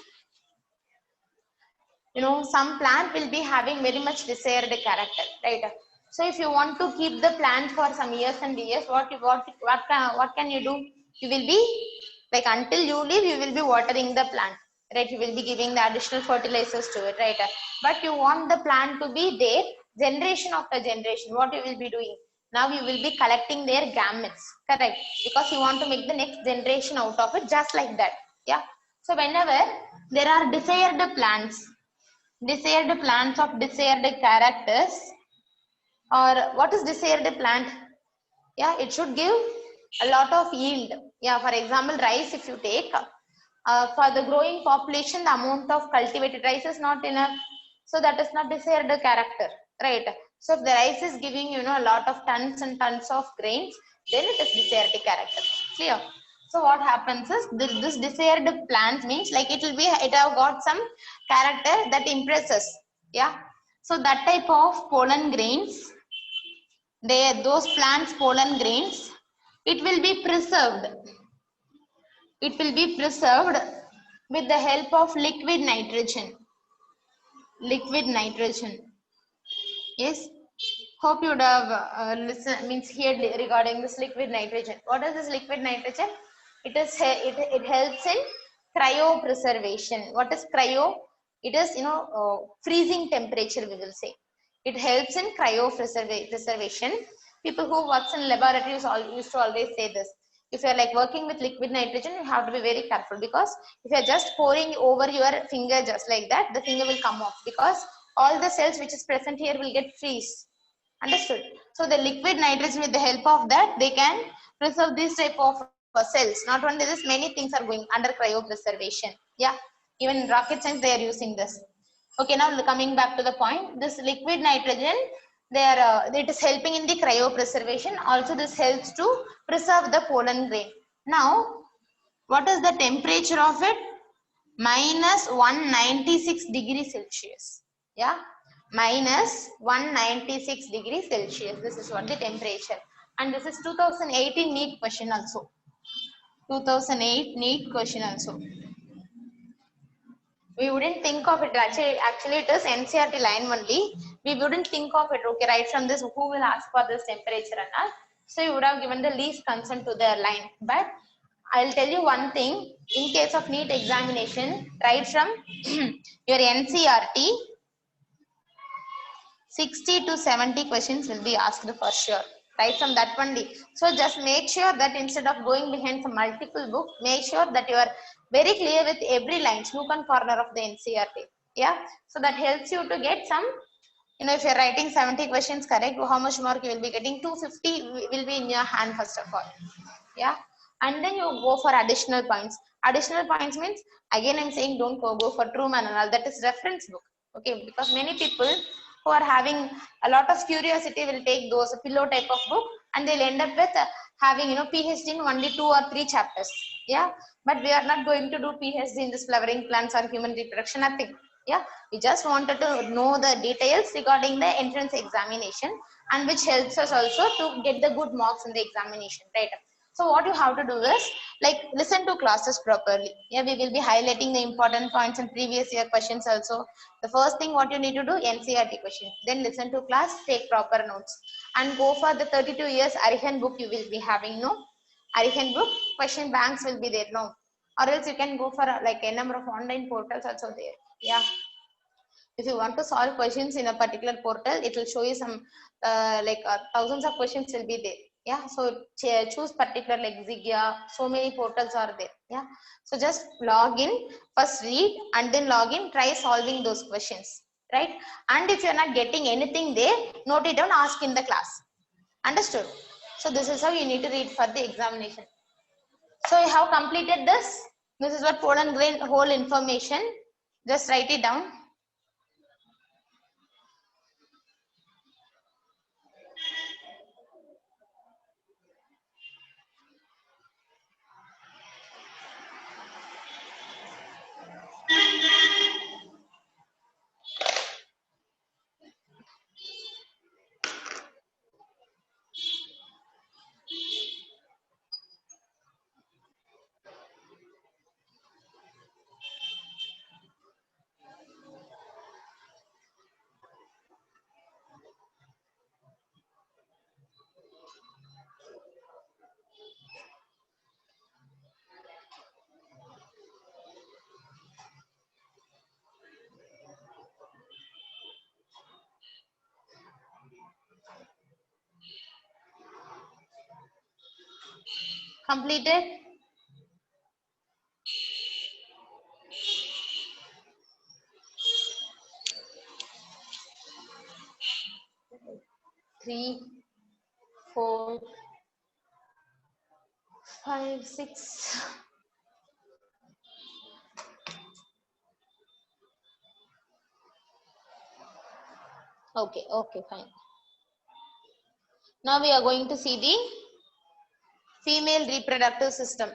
some plant will be having very much desired character, right? So if you want to keep the plant for some years and years, what can you do? You will be, like, until you leave, you will be watering the plant, right? You will be giving the additional fertilizers to it, right? But you want the plant to be there generation after generation. What you will be doing? Now you will be collecting their gametes, correct? Because you want to make the next generation out of it, just like that. Yeah. So whenever there are desired plants of desired characters, or what is desired plant? Yeah, it should give a lot of yield. Yeah, for example, rice, if you take, for the growing population, the amount of cultivated rice is not enough. So that is not desired character, right? So if the rice is giving, a lot of tons and tons of grains, then it is desired character. Clear? So what happens is this desired plant means, like, it have got some character that impresses. Yeah. So that type of pollen grains, those plants pollen grains, it will be preserved. It will be preserved with the help of liquid nitrogen. Liquid nitrogen. Yes. Hope you would have heard regarding this liquid nitrogen. What is this liquid nitrogen? It helps in cryopreservation. What is cryo? It is freezing temperature, we will say. It helps in cryopreservation. People who works in laboratories used to always say this. If you are like working with liquid nitrogen, you have to be very careful, because if you are just pouring over your finger just like that, the finger will come off, because all the cells which is present here will get freeze. Understood? So the liquid nitrogen, with the help of that, they can preserve this type of cells. Not only this, many things are going under cryopreservation. Yeah, even in rocket science they are using this. Okay, now coming back to the point, this liquid nitrogen, it is helping in the cryopreservation. Also, this helps to preserve the pollen grain. Now, what is the temperature of it? Minus 196 degrees Celsius. Yeah, minus 196 degrees Celsius. This is what the temperature. And this is 2018 NEET question also. 2008 NEET question also. We wouldn't think of it. Actually it is NCERT line only. We wouldn't think of it. Okay, right from this, who will ask for this temperature and all. So you would have given the least concern to their line. But I'll tell you one thing. In case of NEET examination, right from your NCERT, 60 to 70 questions will be asked for sure. Right from that only. So just make sure that instead of going behind some multiple books, make sure that you are very clear with every line, nook and corner of the NCERT. Yeah. So that helps you to get some, if you're writing 70 questions correct, how much mark you will be getting? 250 will be in your hand first of all. Yeah. And then you go for additional points. Additional points means, again I'm saying, don't go for Truman and all. That is reference book. Okay. Because many people who are having a lot of curiosity will take those pillow type of book, and they'll end up with having PhD in only 2 or 3 chapters. Yeah. But we are not going to do PhD in this flowering plants or human reproduction, nothing. Yeah, we just wanted to know the details regarding the entrance examination, and which helps us also to get the good marks in the examination, right? So what you have to do is, like, listen to classes properly. Yeah, we will be highlighting the important points in previous year questions also. The first thing what you need to do, NCERT questions. Then listen to class, take proper notes, and go for the 32 years Arihan book you will be having, no? Arihan book, question banks will be there, no? Or else you can go for like a number of online portals also there. Yeah. If you want to solve questions in a particular portal, it will show you some thousands of questions will be there. Yeah. So choose particular like Zigya. So many portals are there. Yeah. So just log in, first read, and then log in. Try solving those questions. Right. And if you are not getting anything there, note it down. Ask in the class. Understood? So this is how you need to read for the examination. So you have completed this. This is what pollen grain whole information. Just write it down. Completed? Three, 4, 5, 6. Okay, okay, fine. Now we are going to see the female reproductive system.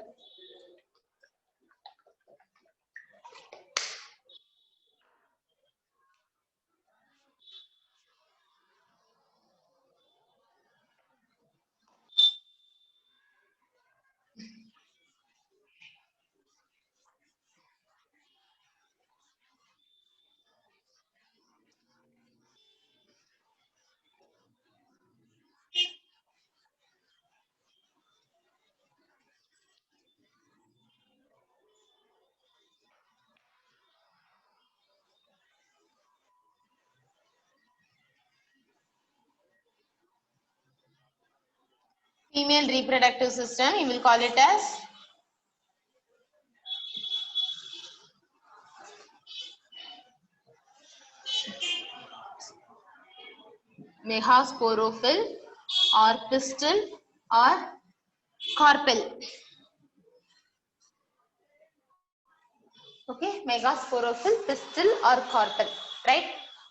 Female reproductive system, you will call it as megasporophyll or pistil or carpel. Okay, megasporophyll, pistil or carpel, right?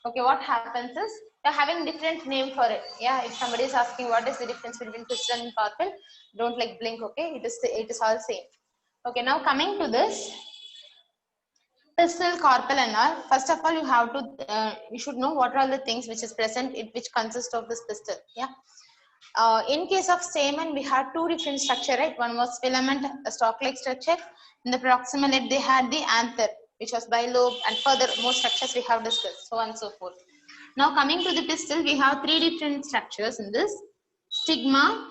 Okay, what happens is you're having different name for it. Yeah, if somebody is asking what is the difference between pistil and carpel, don't like blink. Okay, it is all same. Okay, now coming to this pistil, carpel and all. First of all, you have to you should know what are the things which is present, which consist of this pistil. Yeah. In case of stamen, we had two different structure, right? One was filament, a stalk-like structure. In the proximal end, they had the anther. which was bilobe, and further more structures we have discussed, so on and so forth. Now coming to the pistil, we have three different structures in this: stigma,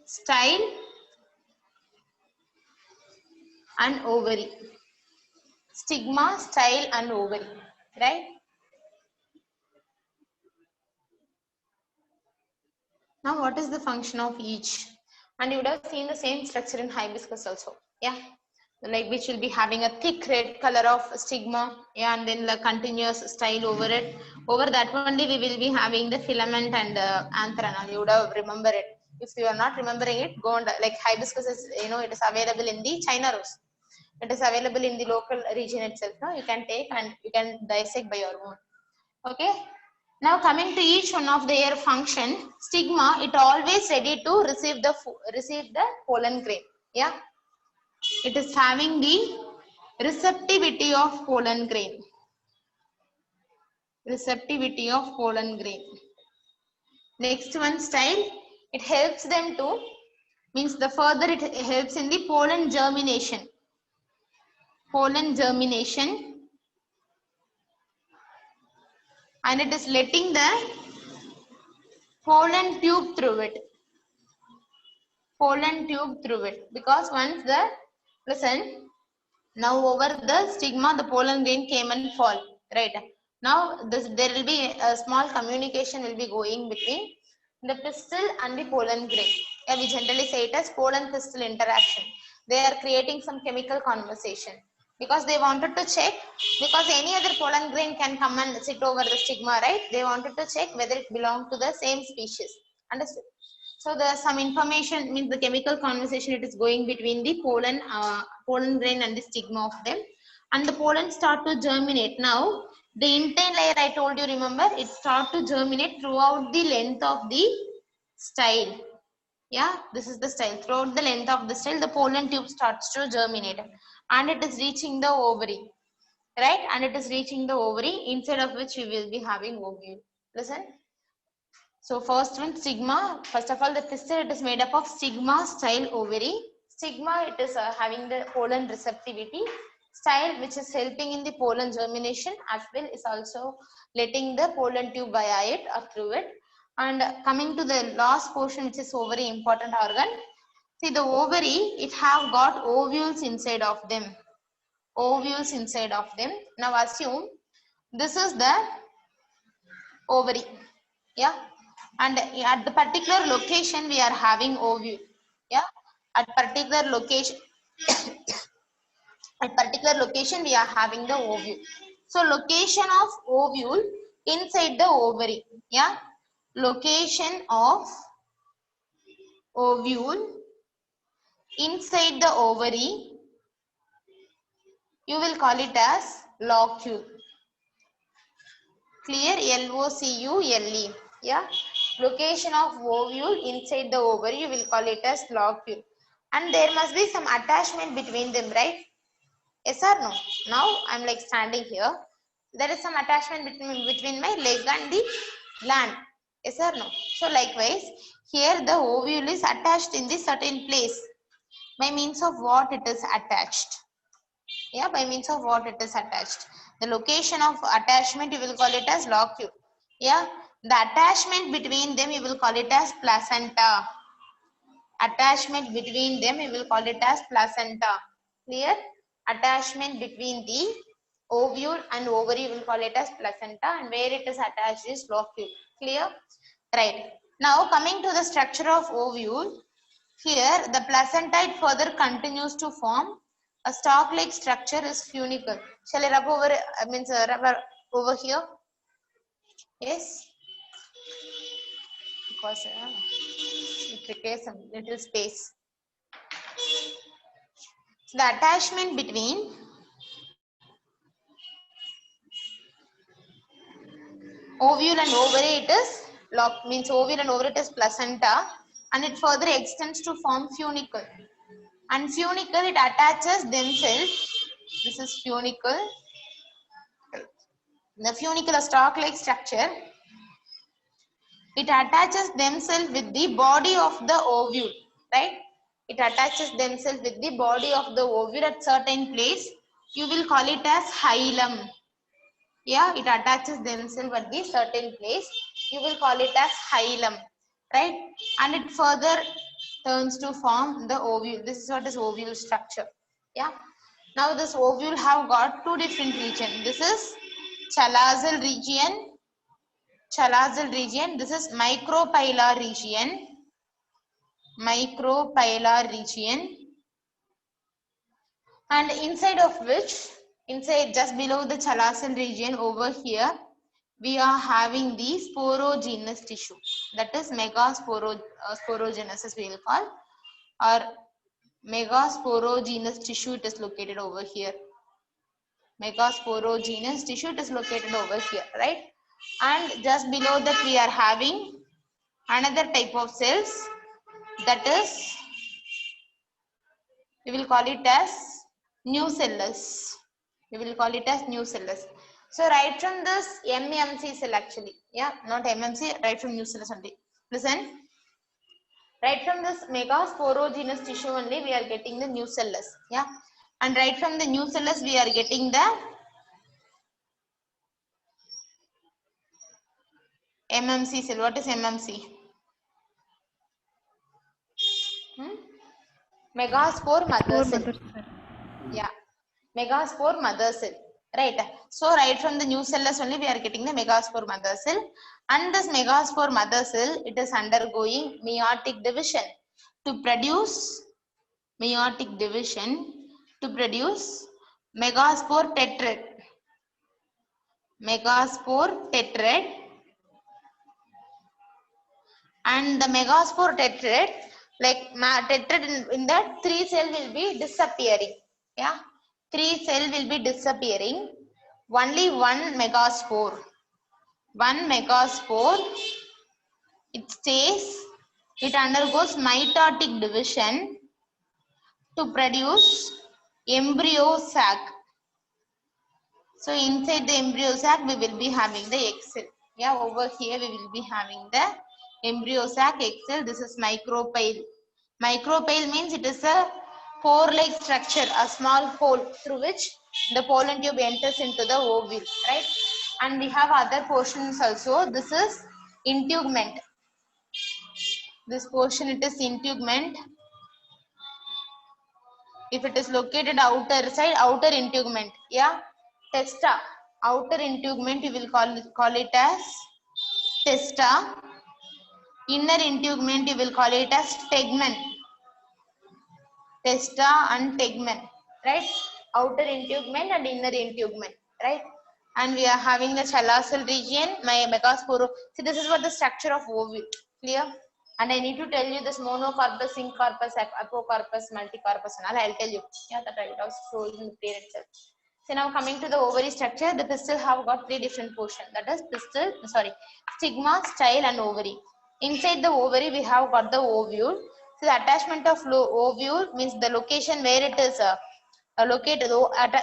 style, and ovary. Stigma, style, and ovary, right? Now what is the function of each? And you would have seen the same structure in hibiscus also, yeah, like which will be having a thick red color of stigma, yeah, and then the continuous style over it. Over that only we will be having the filament and anthrana. You would have remember it. If you are not remembering it, go on. Like hibiscus is, it is available in the China rose. It is available in the local region itself. No, you can take and you can dissect by your own. Okay. Now coming to each one of their function, stigma, it always ready to receive the pollen grain. Yeah, it is having the receptivity of pollen grain. Receptivity of pollen grain. Next one, style, it helps them to, means the further it helps in the pollen germination. Pollen germination, and it is letting the pollen tube through it. Pollen tube through it, because once the, listen, now over the stigma the pollen grain came and fall, right? Now there will be a small communication will be going between the pistil and the pollen grain. Yeah, we generally say it as pollen pistil interaction. They are creating some chemical conversation because they wanted to check, because any other pollen grain can come and sit over the stigma, right? They wanted to check whether it belonged to the same species. Understood? So there's some information, means the chemical conversation it is going between the pollen grain and the stigma of them, and the pollen start to germinate. Now the intern layer I told you, remember, it start to germinate throughout the length of the style. Yeah, this is the style. Throughout the length of the style, the pollen tube starts to germinate, and it is reaching the ovary, right? And it is reaching the ovary, inside of which we will be having ovule. Listen. So first one, stigma. First of all, the pistil, it is made up of stigma, style, ovary. Stigma, it is having the pollen receptivity. Style, which is helping in the pollen germination, as well is also letting the pollen tube via it or through it. And coming to the last portion, which is ovary, important organ. See, the ovary, it have got ovules inside of them. Ovules inside of them. Now assume this is the ovary. Yeah, and at the particular location we are having ovule. Yeah, at particular location at particular location we are having the ovule. So location of ovule inside the ovary. Yeah, location of ovule inside the ovary, you will call it as locule. Clear? Locule. Yeah, location of ovule inside the ovary, you will call it as locule. And there must be some attachment between them, right? Yes or no? Now I'm like standing here. There is some attachment between my leg and the gland. Yes or no? So likewise, here the ovule is attached in this certain place. By means of what it is attached? Yeah, by means of what it is attached. The location of attachment, you will call it as locule. Yeah, the attachment between them, you will call it as placenta. Attachment between them, you will call it as placenta. Clear? Attachment between the ovule and ovary, you will call it as placenta, and where it is attached is locule. Clear? Right. Now coming to the structure of ovule, here the placenta, it further continues to form a stalk-like structure is funicle. Shall I rub over? Rub over here. Yes, because it requires some little space. So the attachment between ovule and ovary, it is means ovule and ovary, it is placenta, and it further extends to form funicle. And funicle, it attaches themselves. This is funicle. The funicle, a stalk-like structure, it attaches themselves with the body of the ovule, right? it attaches themselves with the body of the ovule at certain place. You will call it as hilum. Yeah, it attaches themselves at the certain place. You will call it as hilum, right? And it further turns to form the ovule. This is what is ovule structure. Yeah. Now this ovule have got two different regions. This is chalazal region. Chalazal region. This is micropylar region. Micropylar region. And inside of which, inside just below the chalazal region over here, we are having the sporogenous tissue. That is sporogenesis we will call, or megasporogenous tissue. It is located over here. Megasporogenous tissue, it is located over here, right? And just below that we are having another type of cells, that is, we will call it as nucellus. We will call it as nucellus. So right from this MMC cell actually, yeah, not MMC, right from nucellus only. Listen, right from this megasporogenous tissue only we are getting the nucellus, yeah, and right from the nucellus we are getting the MMC cell. What is MMC? Megaspore mother cell. Yeah, megaspore mother cell. Right. So right from the nucellus only we are getting the megaspore mother cell, and this megaspore mother cell, it is undergoing meiotic division to produce meiotic division to produce megaspore tetrad. Megaspore tetrad, and the megaspore tetrad, like tetrad in that 3 cell will be disappearing. Yeah, 3 cell will be disappearing. Only one megaspore. One megaspore, it stays, it undergoes mitotic division to produce embryo sac. So inside the embryo sac we will be having the egg cell. Yeah, over here we will be having the embryo sac, egg cell. This is micropyle. Micropyle means it is a pore-like structure, a small hole through which the pollen tube enters into the ovule, right? And we have other portions also. This is integument. This portion, it is integument. If it is located outer side, outer integument, yeah, testa, outer integument, you will call it as testa. Inner integument, you will call it as tegmen. Testa and tegmen, right? Outer integument and inner integument, right? And we are having the chalazal region, my megasporo. See, this is what the structure of ovule. Clear? And I need to tell you this monocarpus, syncarpus, apocarpus, multicarpus, and all. I'll tell you. Yeah, that I will also show you in the plane itself. So now coming to the ovary structure, the pistil have got 3 different portions. That is pistil, sorry, stigma, style, and ovary. Inside the ovary, we have got the ovule. So the attachment of ovule means the location where it is located.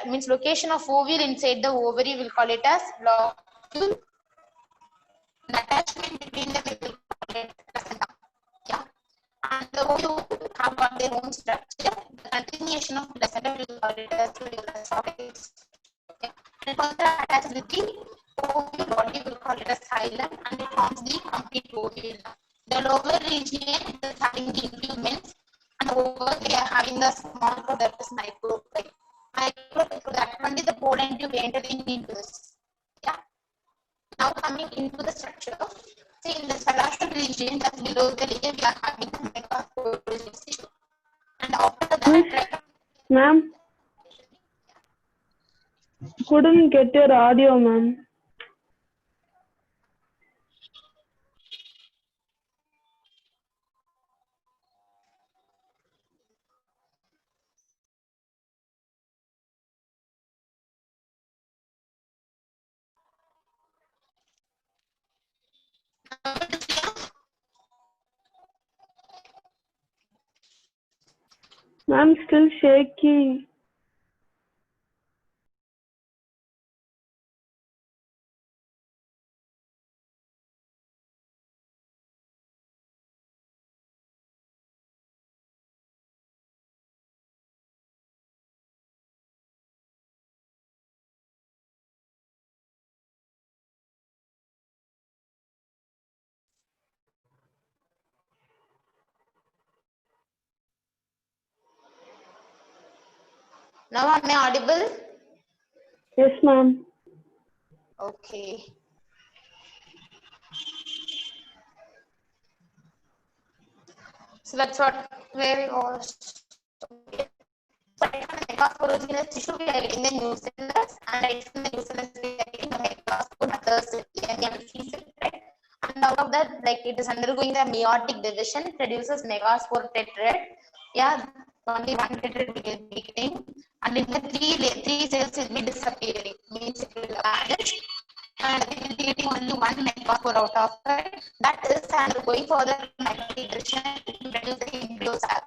Means location of ovule inside the ovary. We'll call it as locule. The attachment between them, we will call it placenta. Yeah. And the ovule have got their own structure. The continuation of placenta, we will call it as sockets. Yeah. And further attached with the ovule body, we will call it as xylem, and it forms the complete ovule. The lower region is having the integuments, and over they are having the small cord, that is micropyle. Micropyle, that only the pollen tube entering into this. Yeah. Now coming into the structure, see in the chalazal region, just below the layer, we are having the megasporogenous tissue. And after that, Ma'am, couldn't get your audio, ma'am. Ma'am, still shaky. Now am I audible? Yes, ma'am. Okay. So that's what where we was. Okay. So right from the megasporogenous tissue we are getting the nucellus, and right from the nucellus we are getting the megaspore mother cell, MEMC cell, right? And out of that, like it is undergoing the meiotic division, produces megaspore tetrad. Yeah, only one tetrad will be getting, and in the three cells will be disappearing, means it will vanish, and we will be getting only one megaspore out of it. That is undergoing further meiotic division to produce the embryo sac.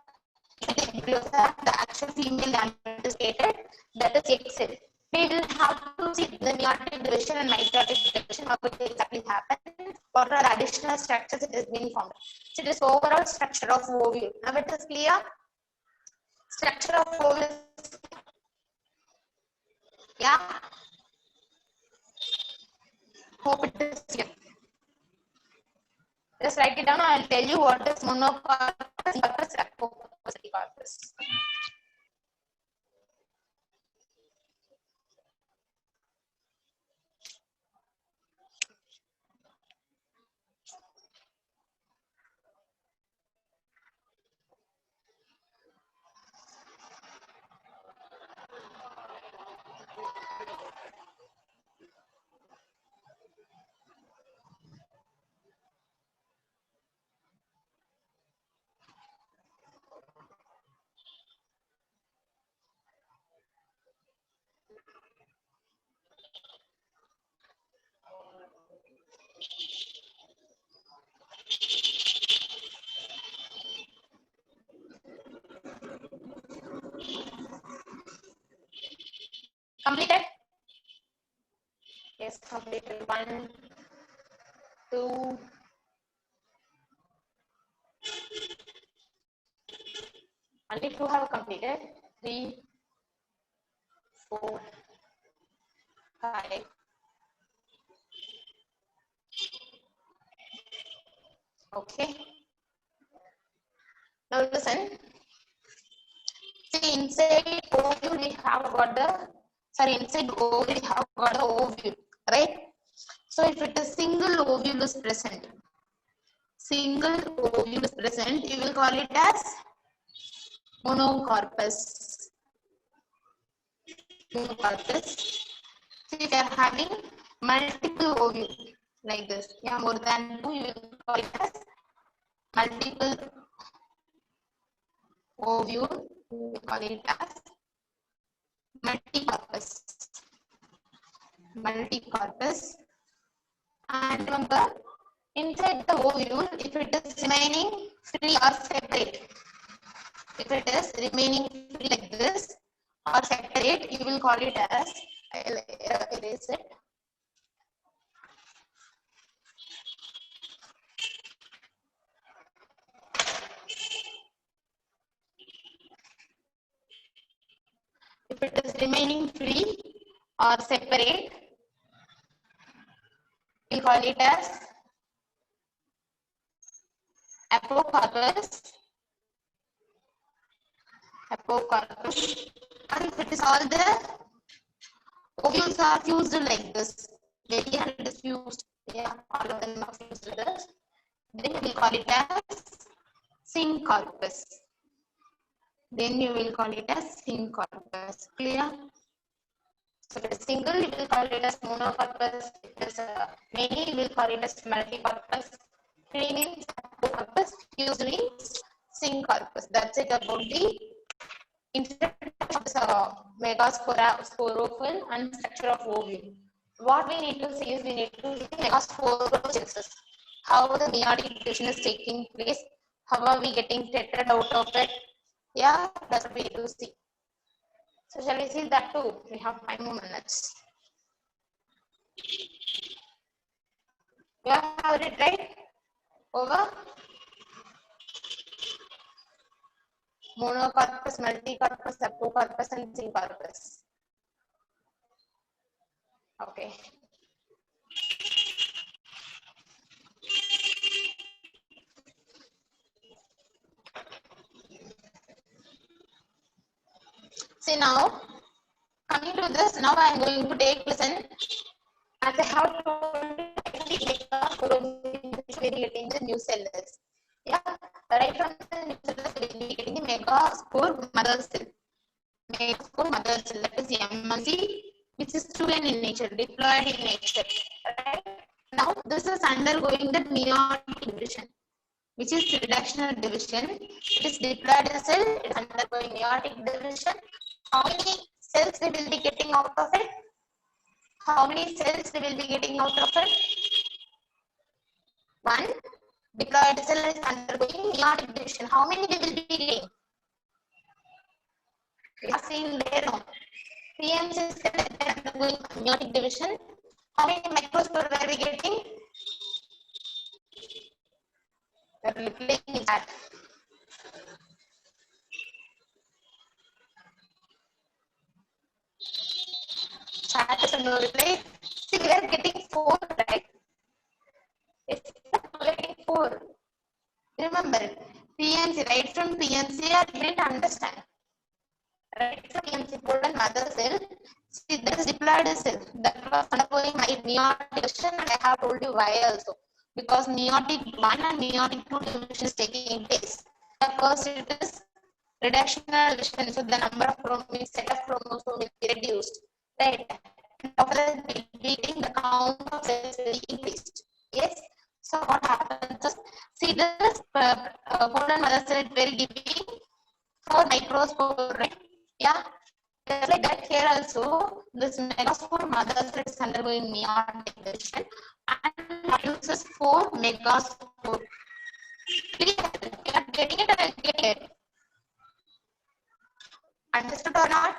The embryo sac, the actual female gamete is stated, that is egg cell. We will have to see the meiotic division and mitotic division, what will exactly happen, what are additional structures it is being formed. So it is overall structure of ovule. Now it is clear. Structure of ovule. Yeah. Hope it is clear. Just write it down. I will tell you what is monocarpus versus apocarpus. Completed? Yes, completed. 1, 2, only 2 have completed. 3, 4, 5. Okay. Now listen. See, inside ovule we have got inside ovule we have got the ovule, right? So if it is single ovule is present, you will call it as monocarpus. So if you are having multiple ovule like this, yeah, more than 2, you will call it as multiple ovule. We call it as multicarpus. And remember, inside the ovule, if it is remaining free or separate, if it is remaining free like this or separate, you will call it as, I'll erase it. If it is remaining free or separate, we call it as apocarpus. And if it is all the ovules are fused like this, very and it is fused, yeah, all of them are fused with this, then we call it as syncarpus. Then you will call it as syncarpus. Clear? So if it is single, you will call it as monocarpus. If it is many, you will call it as multicarpus. Three means apocarpus, fused means syncarpus. That's it about the introduction of the megasporophyle and structure of ovule. What we need to see is we need to see megasporogenesis. How the meiotic division is taking place. How are we getting tetrad out of it? Yeah, that's what we need to see. So shall we see that too? We have 5 more minutes. You have it right? Over. Monocarpus, multicarpus, apocarpus, and syncarpus. Okay. See now, to this, now I am going to take listen. As I have told getting the new cellulose. Yeah, right from the new cellulose we will be getting the megaspore mother cell. Megaspore mother cell, that is MMC, which is student in nature, diploid in nature. Right? Now this is undergoing the meiotic division, which is reductional division. It is diploid cell, it is undergoing meiotic division. How many cells we will be getting out of it? How many cells we will be getting out of it? One. Diploid cell is undergoing meiotic division. How many we will be getting? We are seeing there now. PMC cell is undergoing meiotic division. How many microspore are we getting? We are replaying that. Chat is no reply. See, we are getting 4, right? It's getting 4. Remember, PMC, right from PMC, I didn't understand. Right from PMC, golden mother cell. See, that is diploid cell. That was undergoing my meiotic division, and I have told you why also. Because meiotic 1 and meiotic 2 division is taking place. First, it is reductional division, so the number of set of chromosomes will be reduced. Right? And after that, we will be getting the count of cells will be increased. Yes. So what happens is, see this golden mother cell will be giving 4 microspore, right? Yeah. Just like that here also, this megaspore mother cell is undergoing meiotic division and produces 4 megaspore. You are getting it or I getting it? Understood or not?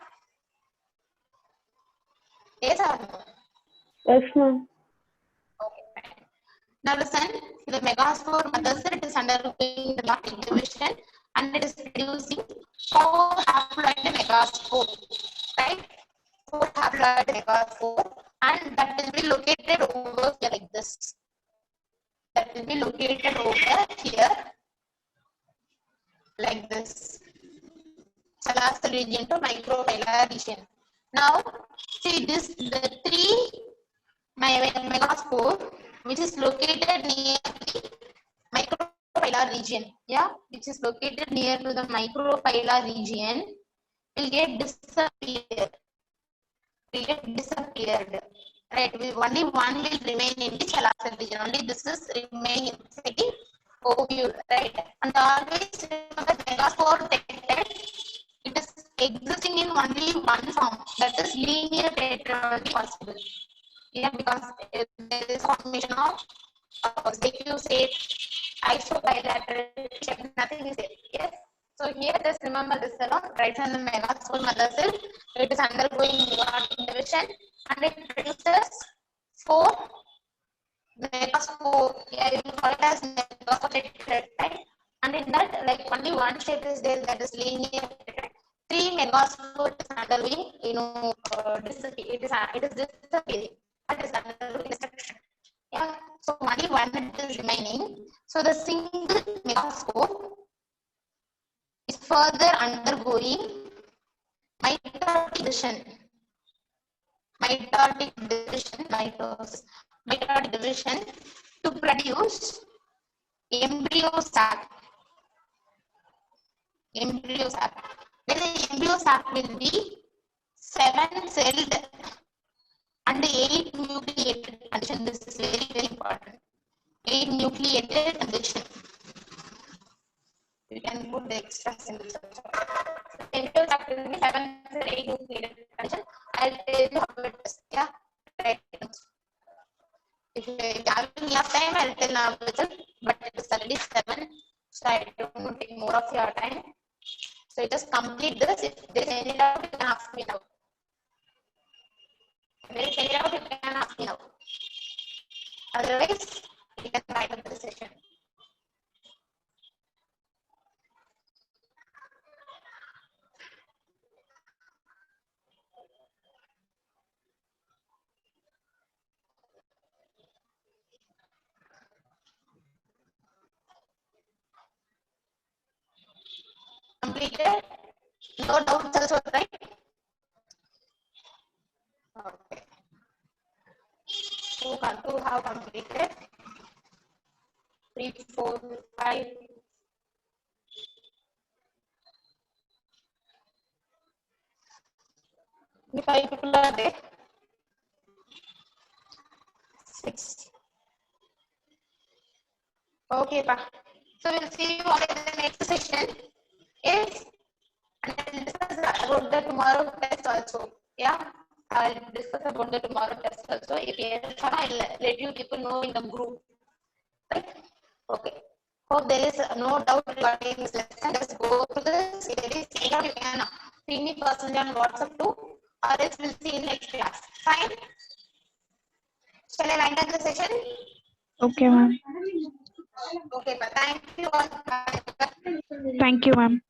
Yes or no? Yes, ma'am. Okay, fine. Now listen, the megaspore mother cell is undergoing the meiotic division and it is producing 4 haploid megaspore, right? 4 haploid megaspore, and that will be located over here like this. That will be located over here like this. Salastal region to microphylla region. Now, see this, the 3 megaspore, which is located near the microphylla region, yeah, which is located near to the microphylla region, will get disappeared. Will get disappeared. Right, only one will remain in the salastal region. Only this is remaining inside the ovule, right? And always remember megaspore detected. It is existing in only one form, that is linear tetralogy possible. Yeah, because there is formation of like you say isobilateral, nothing is there. Yes. So here just remember this alone, right from the megaspore mother cell, it is undergoing meiotic division and it produces 4 megaspore. Yeah, you call it as megaspore, right? And in that, like only one shape is there, that is linear. 3 megaspore is undergoing, it is disappearing. That is undergoing destruction. Yeah. So only one is remaining. So the single megaspore is further undergoing mitotic division. Mitotic division to produce embryo sac. Embryo sac. Then the embryo sac will be 7-celled and 8 nucleated condition. This is very, very important. 8 nucleated condition. You can put the extra symbols. Embryo sac will be 7-8 nucleated condition. I'll tell you how it is. Yeah, right. If you have enough time, I'll tell now, but it is already 7, so I don't want to take more of your time. So you just complete this. If there is any doubt, you can ask me now. If there is any doubt, you can ask me now. Otherwise, you can write up the session. Completed? No doubts also, right? two have completed. 3, 4, 5. The 5 people are there. 6. Okay, pa. So we'll see you all in the next session. Yes. And I'll discuss about the tomorrow test also. Yeah. I'll discuss about the tomorrow test also. If you I'll let you people know in the group. Right? Okay. Hope there is no doubt regarding this lesson. Just go to this. If there is any doubt, you can ping me personally on WhatsApp too, or else we'll see in next class. Fine. Shall I wind up the session? Okay, ma'am. Okay, but thank you all. Thank you, ma'am.